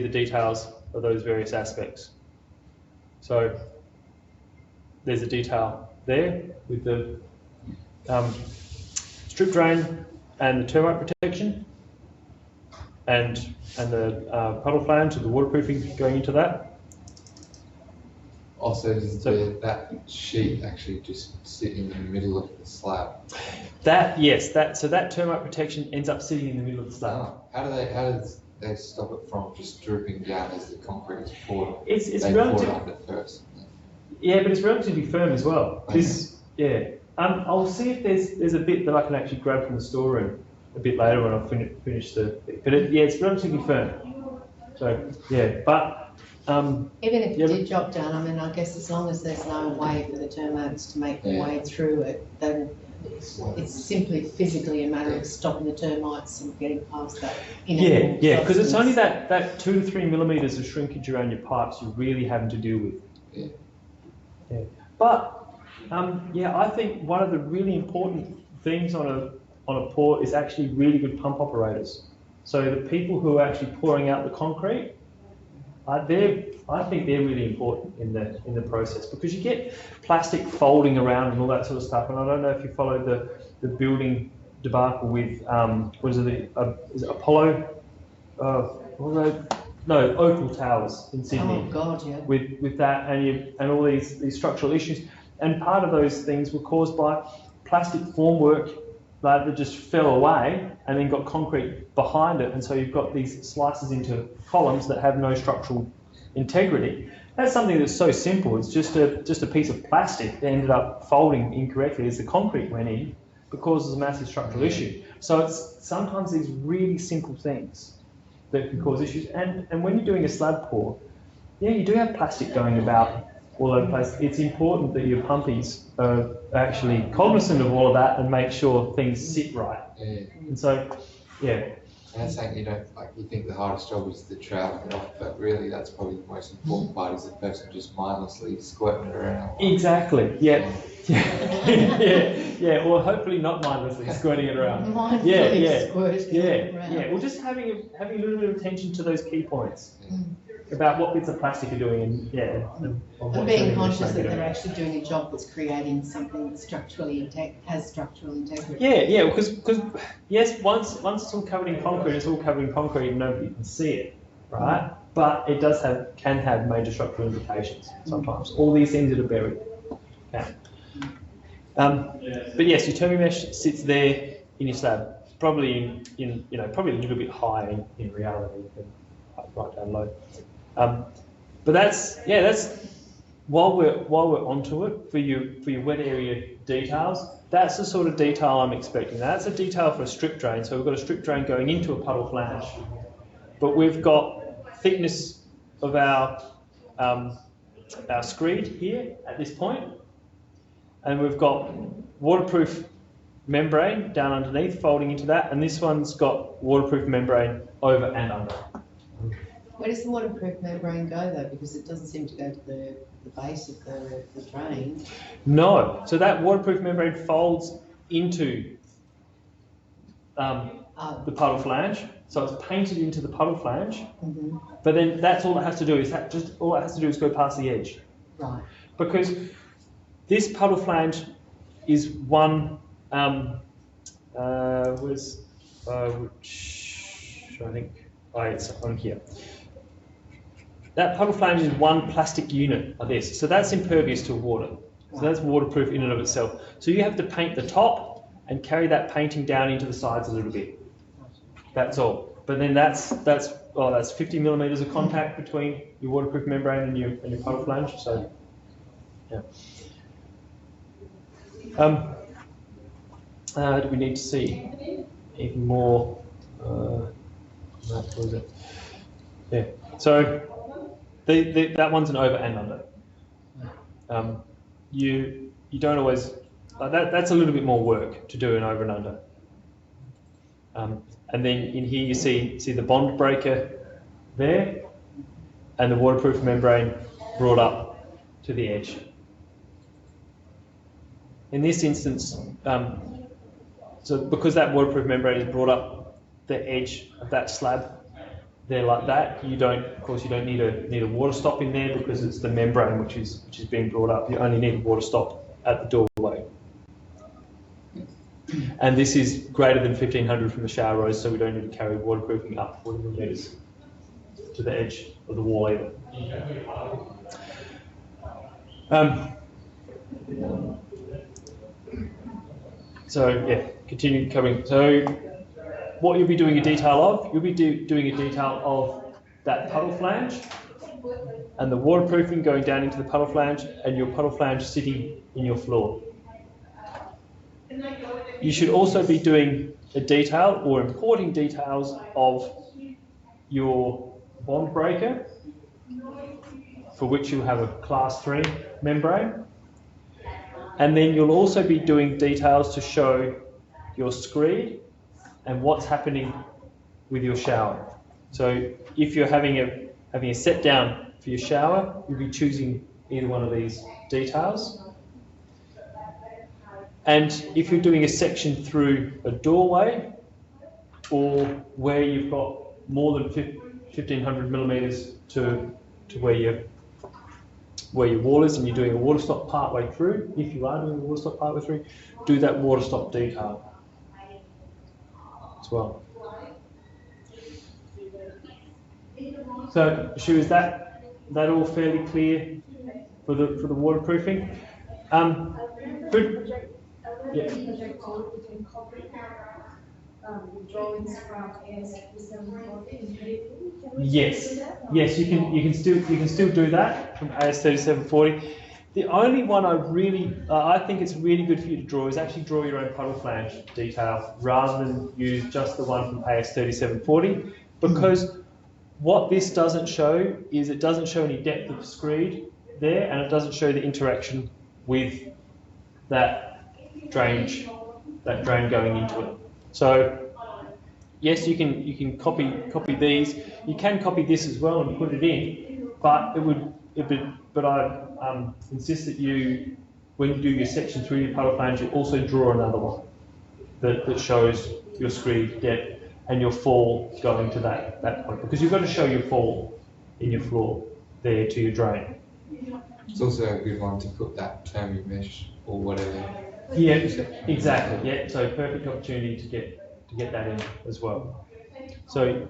details of those various aspects. So there's a detail there with the strip drain and the termite protection, and the puddle flange and the waterproofing going into that. Also, does that sheet actually just sit in the middle of the slab? So that termite protection ends up sitting in the middle of the slab. Oh, how do they stop it from just drooping down as the concrete is poured? It's they pour it under first. Yeah, but it's relatively firm as well. Okay. I'll see if there's a bit that I can actually grab from the storeroom a bit later when I finish the. But it's relatively firm. So yeah, but. Even if it did drop down, I mean, I guess as long as there's no way for the termites to make their way through it, then it's simply physically a matter of stopping the termites and getting past that. Yeah, because it's only that 2 to 3 millimeters of shrinkage around your pipes you're really having to deal with. Yeah. But I think one of the really important things on a pour is actually really good pump operators. So the people who are actually pouring out the concrete, I think they're really important in the process, because you get plastic folding around and all that sort of stuff. And I don't know if you followed the building debacle with is it Apollo? No, Opal Towers in Sydney. Oh God, yeah. With that and all these structural issues, and part of those things were caused by plastic formwork that just fell away and then got concrete behind it, and so you've got these slices into columns that have no structural integrity. That's something that's so simple. It's just a piece of plastic that ended up folding incorrectly as the concrete went in, but causes a massive structural issue. So it's sometimes these really simple things that can cause issues. And when you're doing a slab pour, you do have plastic going about all over the place. It's important that your pumpies are actually cognizant of all of that and make sure things sit right. Yeah. And so, yeah. And that's saying you think the hardest job is the troweling it off, but really that's probably the most important part, is the person just mindlessly squirting it around. Exactly, yeah. Yeah, well, hopefully not mindlessly squirting it around. Mindfully squirting it around. Well, just having a little bit of attention to those key points about what bits of plastic are doing, and being conscious that they're actually doing a job that's creating something that's has structural integrity. Yeah, because yes, once it's all covered in concrete, it's all covered in concrete and nobody can see it, right? But it can have major structural implications sometimes. All these things that are buried. Okay. But yes, your termi mesh sits there in your slab, probably probably a little bit high in reality, right down low. But that's while we're onto it, for your wet area details, that's the sort of detail I'm expecting. That's a detail for a strip drain. So we've got a strip drain going into a puddle flange, but we've got thickness of our screed here at this point, and we've got waterproof membrane down underneath folding into that, and this one's got waterproof membrane over and under. Where does the waterproof membrane go though? Because it doesn't seem to go to the base of the drain. No, so that waterproof membrane folds into the puddle flange, so it's painted into the puddle flange. But then that's all it has to do is go past the edge. Right. Because this puddle flange is one it's on here. That puddle flange is one plastic unit of this, so that's impervious to water. So that's waterproof in and of itself. So you have to paint the top and carry that painting down into the sides a little bit. That's all. But then that's 50 millimeters of contact between your waterproof membrane and your puddle flange. So yeah. Do we need to see even more? What was it? Yeah. So that one's an over and under. You don't always that's a little bit more work to do an over and under. And then in here you see the bond breaker there, and the waterproof membrane brought up to the edge. In this instance, so because that waterproof membrane is brought up the edge of that slab there like that, you don't need a water stop in there, because it's the membrane which is being brought up. You only need a water stop at the doorway. And this is greater than 1500 from the shower rose, so we don't need to carry waterproofing up 40 millimeters to the edge of the wall either. So yeah, continue covering. So what you'll be doing a detail of, you'll be doing a detail of that puddle flange and the waterproofing going down into the puddle flange, and your puddle flange sitting in your floor. You should also be doing a detail or importing details of your bond breaker, for which you have a class 3 membrane, And then you'll also be doing details to show your screed and what's happening with your shower. So if you're having a set down for your shower, you'll be choosing either one of these details. And if you're doing a section through a doorway, or where you've got more than 1500 millimeters to where your wall is, and you're doing a water stop part way through, if you are doing a water stop part way through, do that water stop detail as well. So, Shu, is that all fairly clear for the waterproofing? Good. Yeah. Drawings from AS3740. Yes, yes, you can still do that from AS3740. The only one I think it's really good for you to draw is actually draw your own puddle flange detail rather than use just the one from AS3740, because what this doesn't show is it doesn't show any depth of screed there, and it doesn't show the interaction with that drain going into it. So yes, you can copy these. You can copy this as well and put it in, but I insist that you, when you do your section through your puddle flange, you also draw another one that shows your screed depth and your fall going to that point, because you've got to show your fall in your floor there to your drain. It's also a good one to put that termy mesh or whatever. Yeah, exactly. Yeah, so perfect opportunity to get that in as well. So,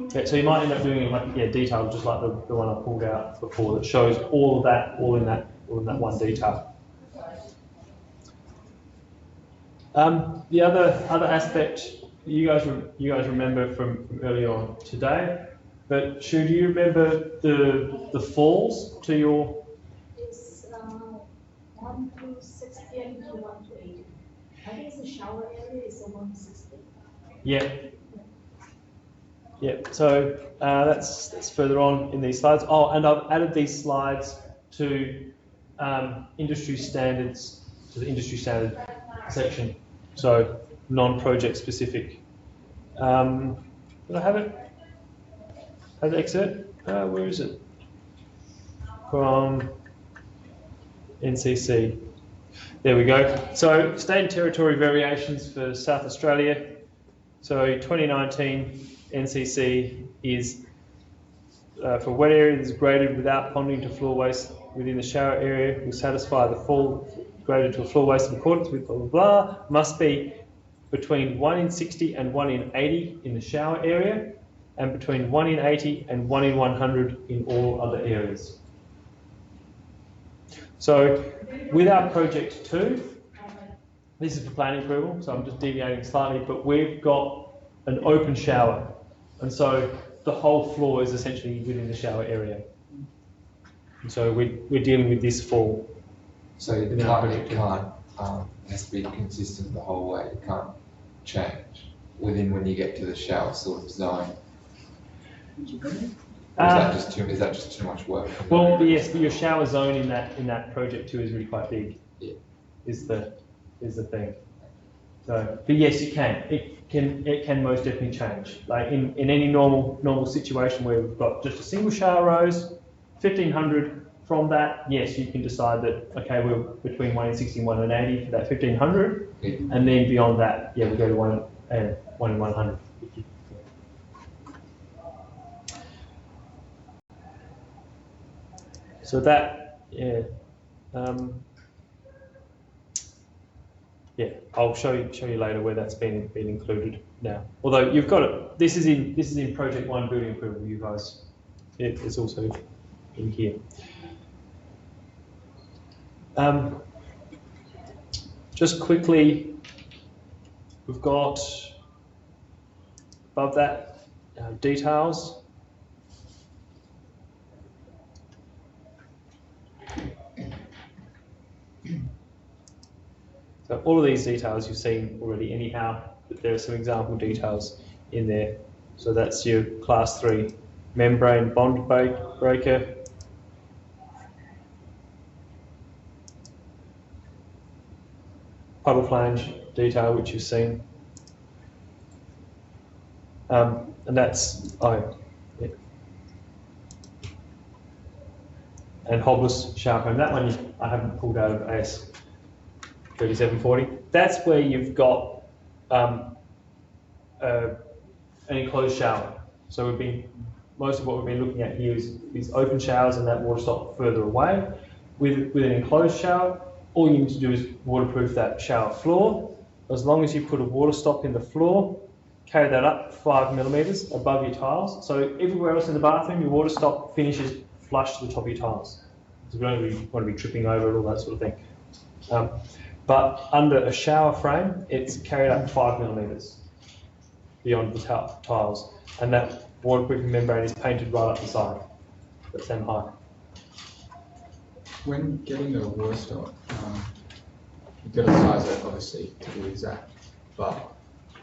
so you might end up doing detail just like the one I pulled out before that shows all of that all in that one detail. The other aspect you guys remember from earlier on today, but Shu, do you remember the falls to your? It's 1 to 60 and 1 to 80. I think it's the shower area is 1 to 60. Yeah. Yeah. So that's further on in these slides. Oh, and I've added these slides to industry standards, to the industry standard section. So non-project specific. Did I have it? Have the excerpt? Where is it? From NCC. There we go. So state and territory variations for South Australia. So 2019 NCC is for wet areas graded without ponding to floor waste within the shower area will satisfy the fall graded to a floor waste in accordance with blah blah blah. Must be between 1 in 60 and 1 in 80 in the shower area, and between 1 in 80 and 1 in 100 in all other areas. So with our project 2, this is for planning approval, so I'm just deviating slightly, but we've got an open shower, and so the whole floor is essentially within the shower area. And so we're dealing with this fall. So it has to be consistent the whole way. It can't change within when you get to the shower sort of zone. Or is that just too much work? Well, yes, but your shower zone in that project 2 is really quite big. Yeah. Is the thing. So, but yes, you can. It can most definitely change. Like in any normal situation where we've got just a single shower rose, 1500. From that, yes, you can decide that, okay, we're between 1 in 60 and 1 in 80 for that 1500, yeah. And then beyond that, yeah, we go to 1 in 100. So that, yeah, I'll show you later where that's been included now. Although you've got it, this is in Project 1 building approval, you guys. It's also in here. Just quickly, we've got above that details. So all of these details you've seen already anyhow, but there are some example details in there. So that's your class 3 membrane bond breaker. puddle flange detail, which you've seen. And that's, yeah. And hobless shower frame. That one I haven't pulled out of AS 3740. That's where you've got an enclosed shower. So most of what we've been looking at here is open showers and that water stop further away. With an enclosed shower, all you need to do is waterproof that shower floor. As long as you put a water stop in the floor, carry that up 5 millimeters above your tiles. So everywhere else in the bathroom, your water stop finishes flush to the top of your tiles. So we don't want to be tripping over it, all that sort of thing. But under a shower frame, it's carried up 5 millimeters beyond the tiles. And that waterproofing membrane is painted right up the side, that same height. When getting the water stop, you've got to size it obviously to be exact, but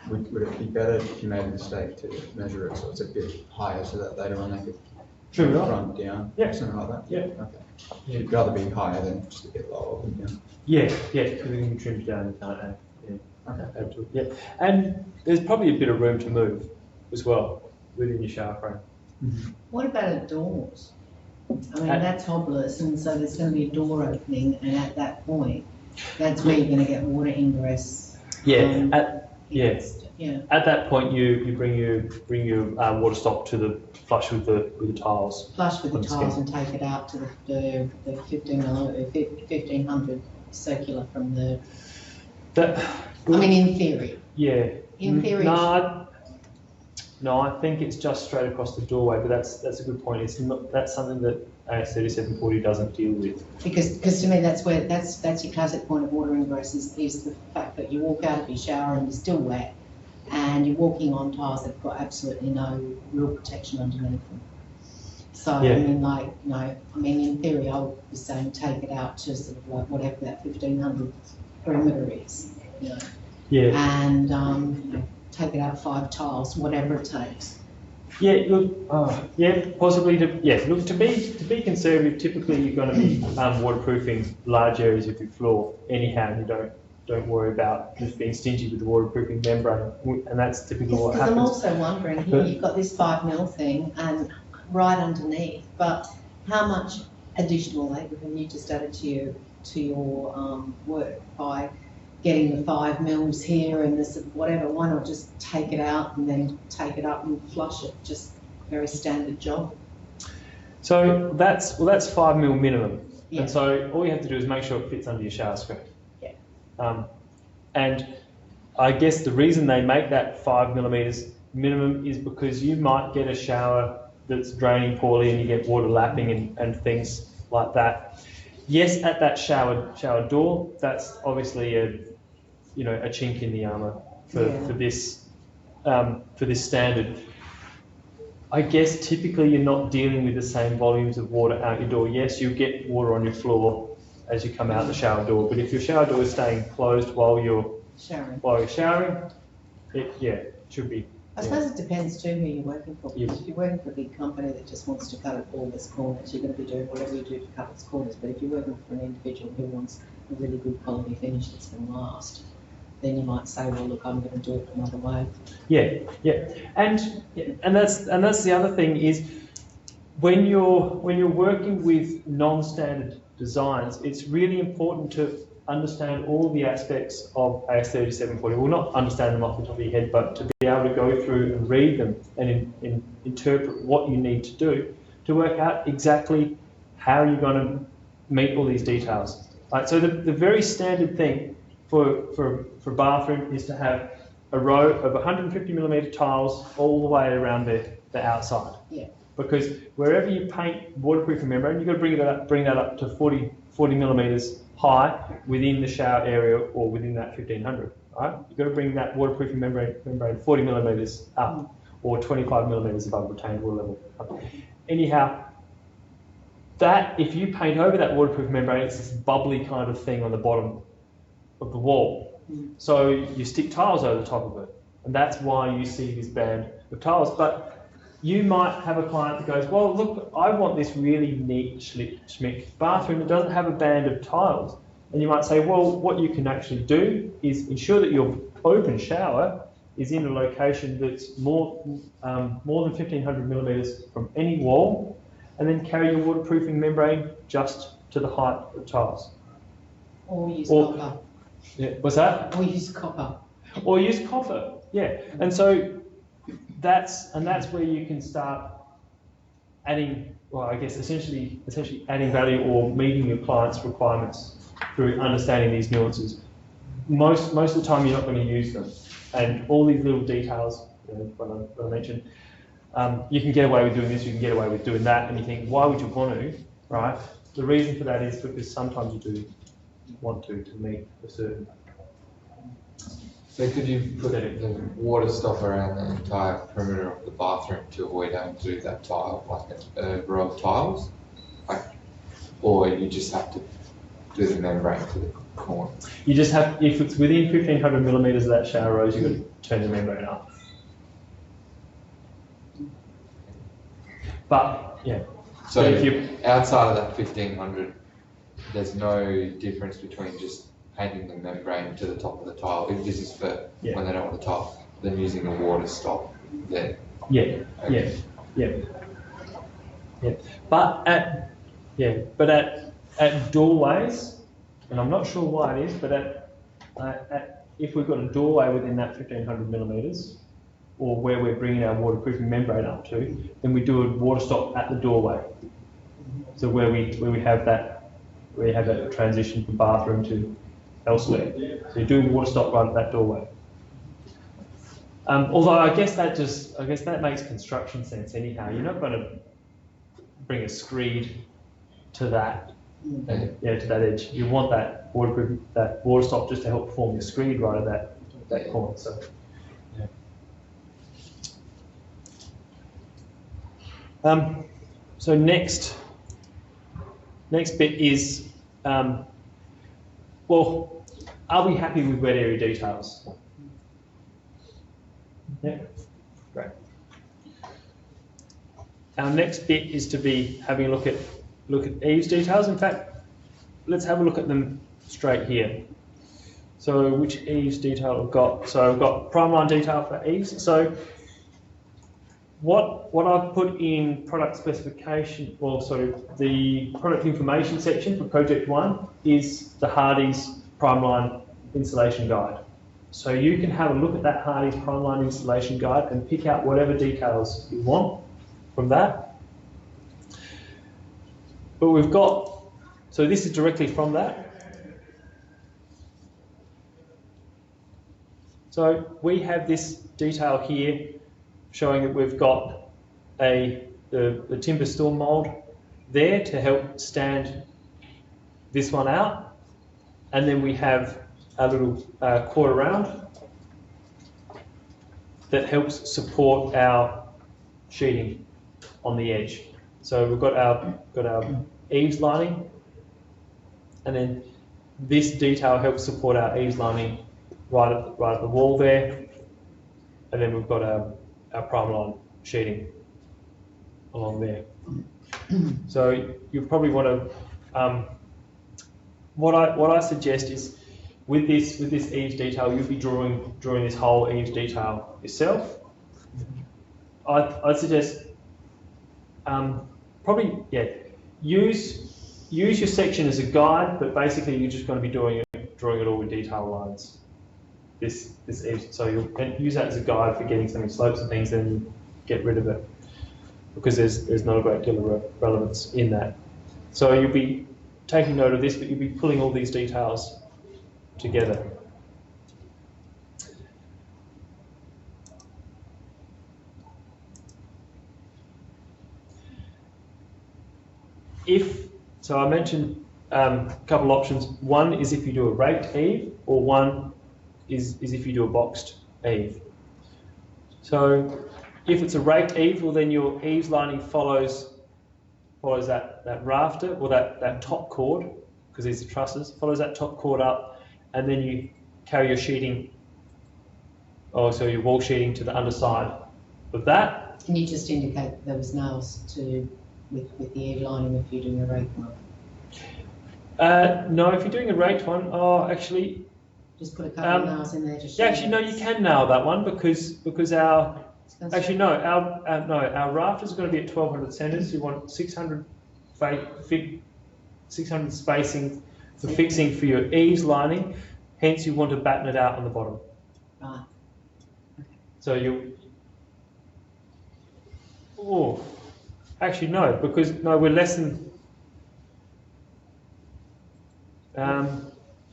would it be better if you made a mistake to measure it so it's a bit higher so that later on they could trim it up, front down, something like that? Yeah. Okay. You'd rather be higher than just a bit lower, wouldn't you? Yeah, because we can trim it down and can't add. Yeah. Okay. Add to it. Yeah, and there's probably a bit of room to move as well within your shower frame. Mm-hmm. What about doors? I mean, that's hobless, and so there's going to be a door opening, and at that point, that's where you're going to get water ingress. Yeah, Yeah. At that point, you bring your water stop to the flush with the tiles. Flush with the On the tiles skin. and take it out to the 1500 circular from the. I mean, in theory. Yeah. In theory. No, I think it's just straight across the doorway, but that's a good point. That's something that AS 3740 doesn't deal with. Because to me that's your classic point of water ingress is the fact that you walk out of your shower and you're still wet, and you're walking on tiles that've got absolutely no real protection underneath them. So Yeah. I mean in theory I would be saying take it out to sort of like whatever that 1500 perimeter is, Yeah. and take it out 5 tiles, whatever it takes. Yeah, look, possibly look, to be conservative, typically you're going to be waterproofing large areas of your floor anyhow, and you don't worry about just being stingy with the waterproofing membrane, and that's typically what Because happens. I'm also wondering here, you've got this 5 mil thing and right underneath, but how much additional labour have you just added to your work by getting the 5 mils here and this whatever? Why not just take it out and then take it up and flush it? Just very standard job. So that's 5 mil minimum, Yeah. and so all you have to do is make sure it fits under your shower screen. Yeah. And I guess the reason they make that 5 millimeters minimum is because you might get a shower that's draining poorly and you get water lapping and things like that. Yes, at that shower door, that's obviously a chink in the armour for this standard. I guess typically you're not dealing with the same volumes of water out your door. Yes, you get water on your floor as you come out the shower door, but if your shower door is staying closed while you're showering, it should be. I suppose it depends too who you're working for. Yes. If you're working for a big company that just wants to cut all its corners, you're going to be doing whatever you do to cut its corners. But if you're working for an individual who wants a really good quality finish that's going to last, then you might say, well, look, I'm going to do it another way. Yeah, and that's the other thing is when you're working with non-standard designs, it's really important to understand all the aspects of AS 3740. Well, not understand them off the top of your head, but to be able to go through and read them and interpret what you need to do to work out exactly how you're going to meet all these details. Right, so the very standard thing for bathroom is to have a row of 150 millimeter tiles all the way around the outside. Yeah. Because wherever you paint waterproofing membrane, you've got to bring that up to 40 millimeters high within the shower area or within that 1500. Right? You've got to bring that waterproofing membrane 40 millimeters up or 25 millimeters above retained water level. Anyhow, that if you paint over that waterproof membrane, it's this bubbly kind of thing on the bottom of the wall. So you stick tiles over the top of it, and that's why you see this band of tiles. But you might have a client that goes, well, look, I want this really neat schmick bathroom that doesn't have a band of tiles. And you might say, well, what you can actually do is ensure that your open shower is in a location that's more than 1,500 millimetres from any wall, and then carry your waterproofing membrane just to the height of the tiles. Or use copper. Yeah, what's that? Or use copper. Or use copper, yeah. And so that's where you can start adding, well, I guess essentially adding value or meeting your client's requirements through understanding these nuances. Most of the time you're not going to use them, and all these little details, what I mentioned, you can get away with doing this, you can get away with doing that, and you think, why would you want to, right? The reason for that is because sometimes you do want to meet a certain. So could you put the water stop around the entire perimeter of the bathroom to avoid having to do that tile, like a row of tiles? Or you just have to do the membrane to the corner? You just have, if it's within 1,500 millimetres of that shower rose, you've got to turn the membrane up. But, yeah. So if you outside of that 1,500, there's no difference between just painting the membrane to the top of the tile. If this is for when they don't want the tile, then using a water stop there. Yeah, okay. Yeah. But at doorways, and I'm not sure why it is, but if we've got a doorway within that 1,500 millimetres, or where we're bringing our waterproofing membrane up to, then we do a water stop at the doorway. So where we have that transition from bathroom to elsewhere. So you do a water stop right at that doorway. Although I guess that makes construction sense anyhow. You're not going to bring a screed to that, to that edge. You want that water stop just to help form your screed right at that corner. So. So next bit is, well, are we happy with wet area details? Yeah, great. Our next bit is to be having a look at eaves details. In fact, let's have a look at them straight here. So which eaves detail I've got? So I've got prime line detail for eaves. So what I've put in product specification, or sorry, the product information section for project 1 is the Hardy's prime line installation guide. So you can have a look at that Hardy's prime line installation guide and pick out whatever details you want from that. But we've got, so this is directly from that. So we have this detail here showing that we've got the timber storm mould there to help stand this one out, and then we have a little quarter round that helps support our sheeting on the edge. So we've got our eaves lining, and then this detail helps support our eaves lining right at the wall there, and then we've got our prime line sheeting along there. So you probably want to, what I suggest is with this eaves detail, you'll be drawing this whole eaves detail yourself. I'd suggest probably use your section as a guide, but basically you're just going to be drawing it all with detail lines. This eaves, so you'll use that as a guide for getting some slopes and things, and get rid of it because there's not a great deal of relevance in that. So you'll be taking note of this, but you'll be pulling all these details together. So I mentioned a couple options. One is if you do a raked eave, or one is if you do a boxed eave. So if it's a raked eave, well then your eaves lining follows that rafter, or that top cord, because these are trusses, follows that top cord up, and then you carry your sheeting, so your wall sheeting to the underside of that. Can you just indicate that there was nails with the eave lining if you're doing a rake one? No, if you're doing a raked one, actually, Just put a couple of nails in there to show. yeah, actually, no, you can nail that one because our actually no, our rafters are going to be at 1200 centres. You want 600 600 spacing for fixing for your eaves lining. Hence, you want to batten it out on the bottom. Right. So you. Oh, actually no, because no, we're less than.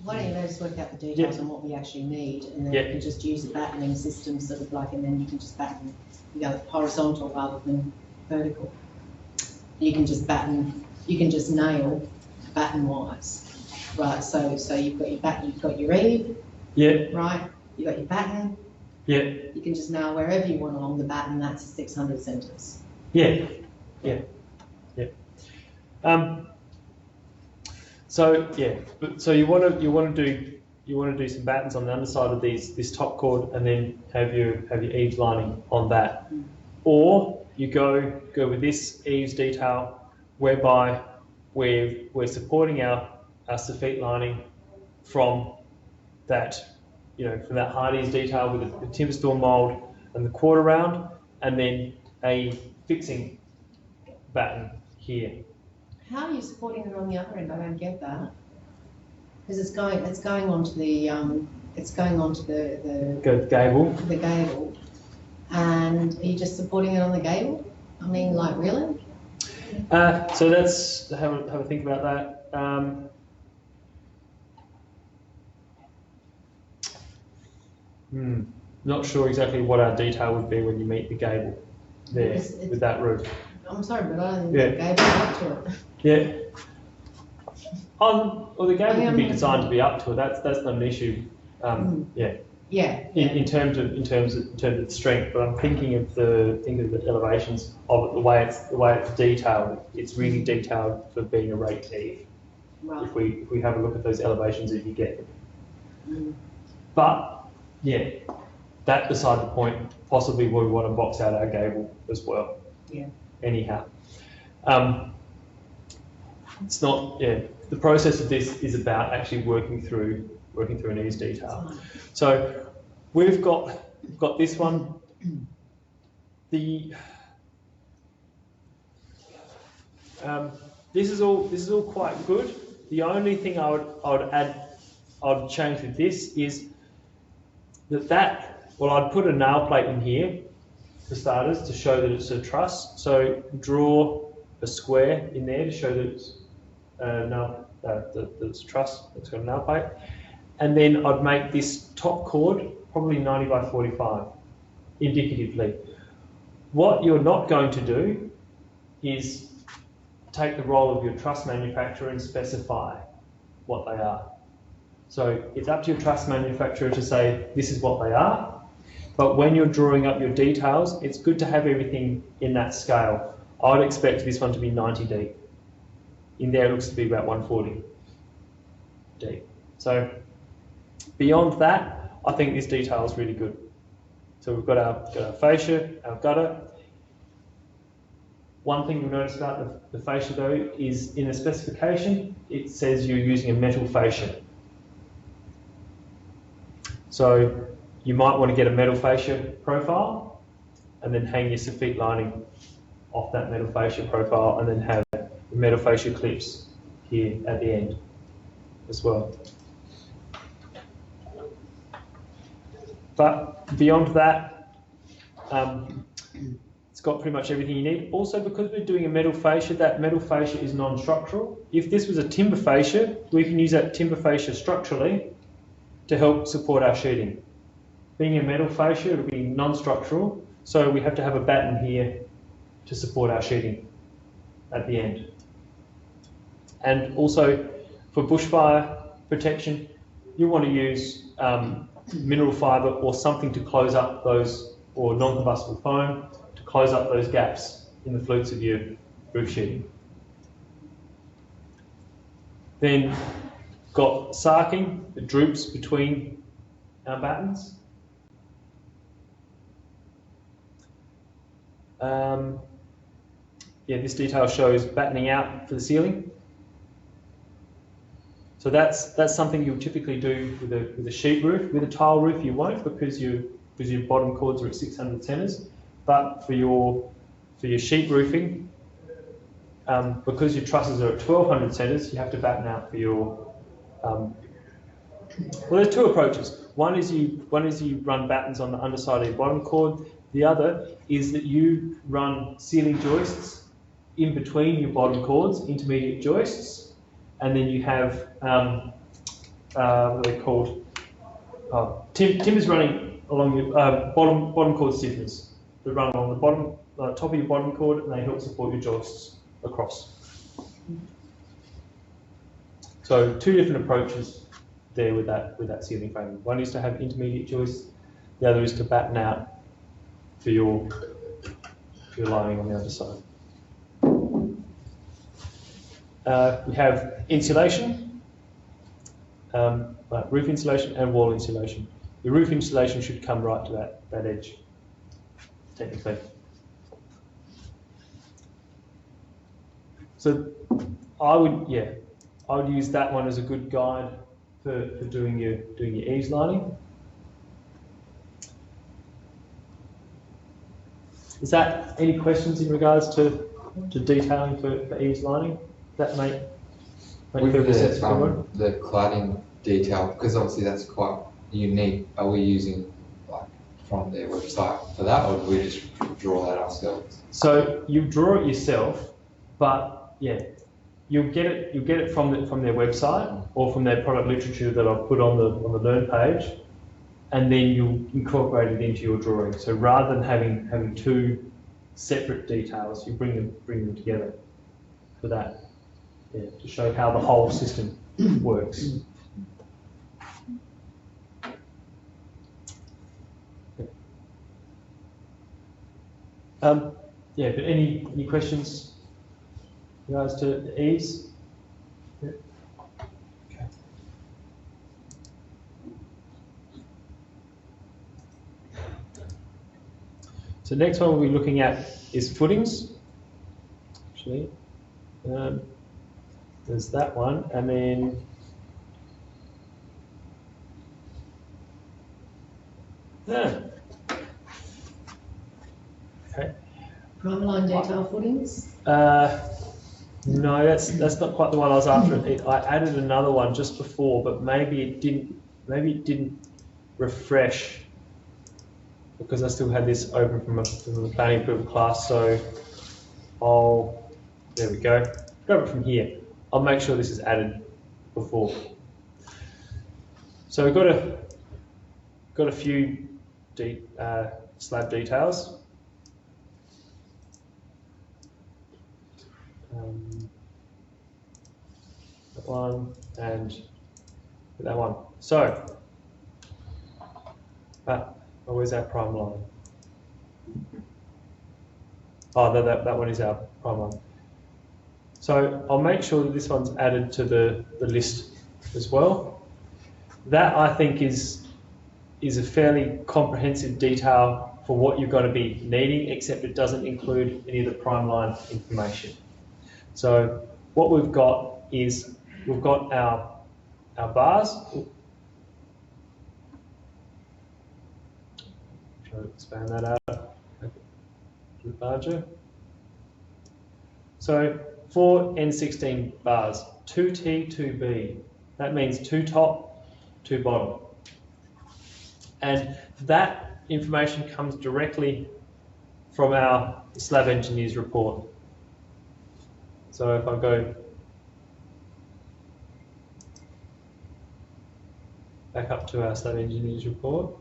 Why don't you let us work out the details on what we actually need, and then you can just use a battening system, sort of like, and then you can just batten, horizontal rather than vertical. You can just batten, you can just nail batten wise, right? So you've got your batten, you've got your eave, right? You've got your batten. You can just nail wherever you want along the batten. That's 600 centres. So so you want to do some battens on the underside of this top chord, and then have your eaves lining on that, or you go with this eaves detail, whereby we're supporting our soffit lining from that from that hard eaves detail with the timber storm mould and the quarter round, and then a fixing batten here. How are you supporting it on the other end? I don't get that. Because it's going onto the gable. The gable. And are you just supporting it on the gable? I mean, like, really? So let's have a think about that. Not sure exactly what our detail would be when you meet the gable there with that roof. I'm sorry, but I don't think the gable up to it. Well, the gable can be designed to be up to it. That's not an issue. In terms of the strength, but I'm thinking of the elevations of it, the way it's detailed. It's really detailed for being a raked eave. Right. If we have a look at those elevations, if you get them. But that beside the point. Possibly we want to box out our gable as well. Anyhow, it's not. The process of this is about actually working through an eaves detail. So we've got this one. This is all quite good. The only thing I would change with this is well, I'd put a nail plate in here for starters to show that it's a truss. So draw a square in there to show that it's it's a truss that's got a nail plate. And then I'd make this top chord probably 90 by 45, indicatively. What you're not going to do is take the role of your truss manufacturer and specify what they are. So it's up to your truss manufacturer to say this is what they are, but when you're drawing up your details, it's good to have everything in that scale. I'd expect this one to be 90 deep. In there it looks to be about 140 deep. So beyond that, I think this detail is really good. So we've got our fascia, our gutter. One thing you'll notice about the fascia though is in the specification, it says you're using a metal fascia. So you might want to get a metal fascia profile and then hang your soffit lining off that metal fascia profile, and then have the metal fascia clips here at the end as well. But beyond that, it's got pretty much everything you need. Also, because we're doing a metal fascia, that metal fascia is non-structural. If this was a timber fascia, we can use that timber fascia structurally to help support our sheeting. Being a metal fascia, it'll be non-structural, so we have to have a batten here to support our sheeting at the end. And also, for bushfire protection, you want to use mineral fibre or something to close up those, or non-combustible foam, to close up those gaps in the flutes of your roof sheeting. Then got sarking that droops between our battens. This detail shows battening out for the ceiling. So that's something you'll typically do with a sheet roof. With a tile roof, you won't because your bottom chords are at 600 centres. But for your sheet roofing, because your trusses are at 1200 centres, you have to batten out for your. Well, there's two approaches. One is you run battens on the underside of your bottom chord. The other is that you run ceiling joists in between your bottom chords, intermediate joists, and then you have what are they called? Tim is running along your bottom chord stiffeners that run along the bottom top of your bottom chord, and they help support your joists across. So two different approaches there with that ceiling framing. One is to have intermediate joists. The other is to batten out for your lining on the other side. We have insulation, roof insulation and wall insulation. Your roof insulation should come right to that edge, technically. So I would use that one as a good guide for doing your eaves lining. Is that any questions in regards to detailing for eaves lining? Does that make with the cladding detail, because obviously that's quite unique. Are we using like from their website for that, or do we just draw that ourselves? So you draw it yourself, but yeah, you'll get it from their website or from their product literature that I've put on the Learn page, and then you'll incorporate it into your drawing. So rather than having two separate details, you bring them together for that, to show how the whole system works. But any questions in regards to the eaves? Yeah. Okay. So next one we'll be looking at is footings. Actually, there's that one, and then okay. Primeline detail footings? No, that's not quite the one I was after. I added another one just before, but maybe it didn't refresh because I still had this open from the planning approval class. So there we go. Grab it from here. I'll make sure this is added before. So we've got a few slab details. That one and that one. So, where's our prime line? Oh, that one is our prime line. So I'll make sure that this one's added to the list as well. That I think is a fairly comprehensive detail for what you're going to be needing, except it doesn't include any of the prime line information. So what we've got is we've got our bars. Try to expand that out, make it a bit larger. So 4 N16 bars, 2T, 2B. That means 2 top, 2 bottom. And that information comes directly from our slab engineers report. So if I go back up to our slab engineers report,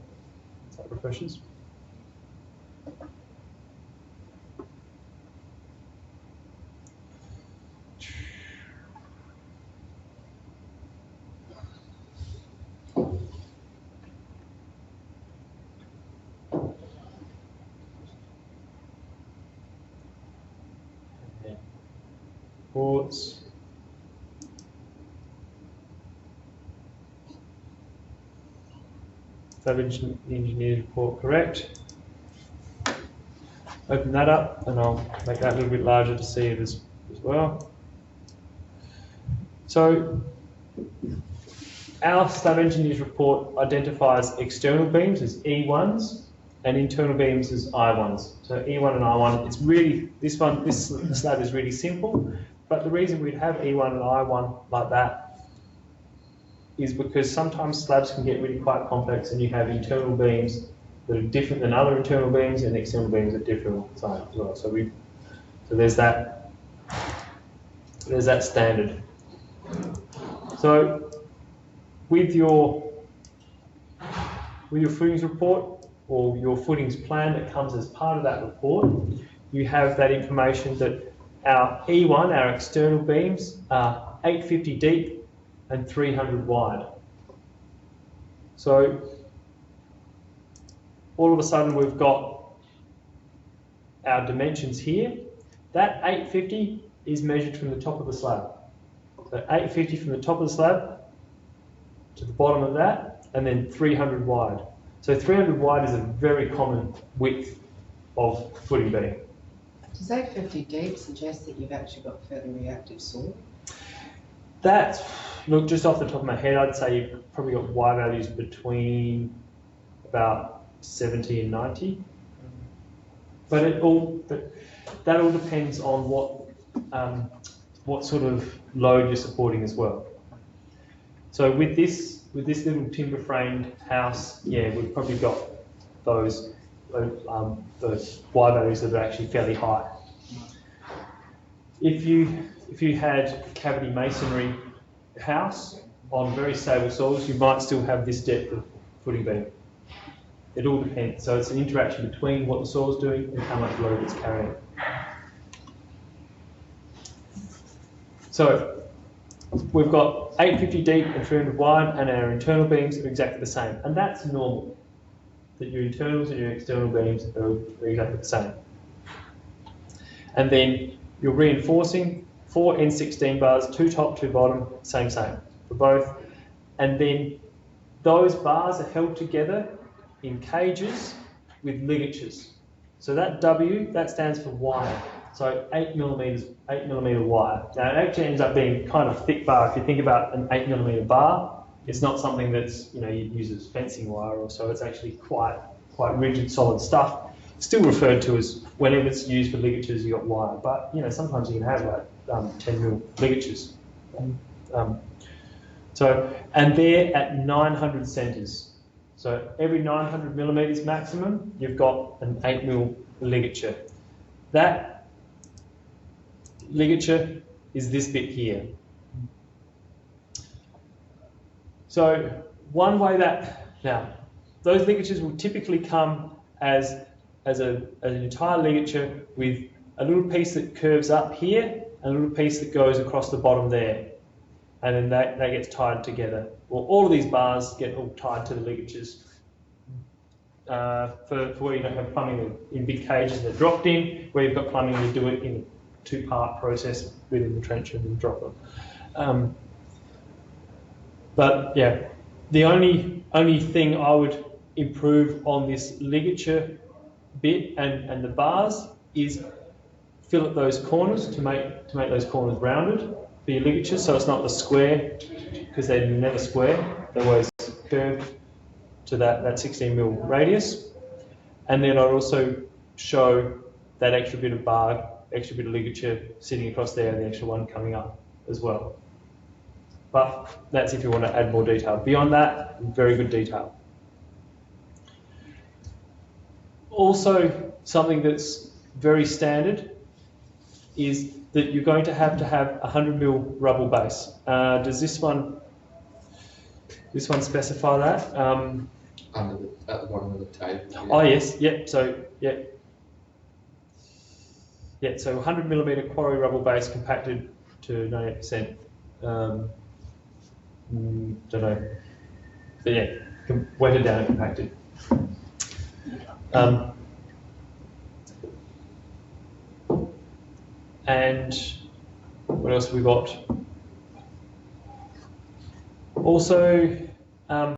that refreshes. Reports. Slab engineer's report correct. Open that up and I'll make that a little bit larger to see it as well. So our slab engineer's report identifies external beams as E1s and internal beams as I1s. So E1 and I1, it's really, this slab is really simple, but the reason we'd have E1 and I1 like that is because sometimes slabs can get really quite complex and you have internal beams that are different than other internal beams and external beams at different size as well. So there's that standard. So with your footings report or your footings plan that comes as part of that report, you have that information that our E1, our external beams, are 850 deep and 300 wide. So all of a sudden we've got our dimensions here. That 850 is measured from the top of the slab. So 850 from the top of the slab to the bottom of that, and then 300 wide. So 300 wide is a very common width of footing beam. Does 850 deep suggest that you've actually got further reactive soil? That, look, just off the top of my head, I'd say you've probably got Y values between about 70 and 90. But that all depends on what sort of load you're supporting as well. So with this little timber framed house, yeah, we've probably got those Y values that are actually fairly high. If you had cavity masonry house on very stable soils, you might still have this depth of footing beam. It all depends. So it's an interaction between what the soil's doing and how much load it's carrying. So we've got 850 deep and 300 wide, and our internal beams are exactly the same. And that's normal, that your internals and your external beams are exactly the same. And then you're reinforcing 4 N16 bars, 2 top, 2 bottom, same for both. And then those bars are held together in cages with ligatures. So that W, that stands for wire. So 8mm wire. Now it actually ends up being kind of thick bar. If you think about an 8mm bar, it's not something that's, you use as fencing wire or so. It's actually quite rigid, solid stuff. Still referred to as, whenever it's used for ligatures, you got wire. But sometimes you can have like 10mm ligatures. And they're at 900 centres. So every 900 millimetres maximum, you've got an 8mm ligature. That ligature is this bit here. So one way now, those ligatures will typically come as an entire ligature with a little piece that curves up here and a little piece that goes across the bottom there. And then that gets tied together. Well, all of these bars get all tied to the ligatures. For where you don't have plumbing in big cages that are dropped in, where you've got plumbing, you do it in a 2-part process within the trench and then drop them. But yeah, the only thing I would improve on this ligature bit and the bars is fill up those corners to make those corners rounded for your ligatures, so it's not the square, because they're never square, they're always curved to that 16mm radius. And then I'd also show that extra bit of bar, extra bit of ligature sitting across there and the extra one coming up as well. But that's if you want to add more detail. Beyond that, very good detail. Also, something that's very standard is that you're going to have a 100mm rubble base. Does this one specify that? At the bottom of the table. Yeah. Oh yes, yep. So so 100mm quarry rubble base compacted to 98%. Don't know, but yeah, wetted down and compacted. And what else have we got? Also,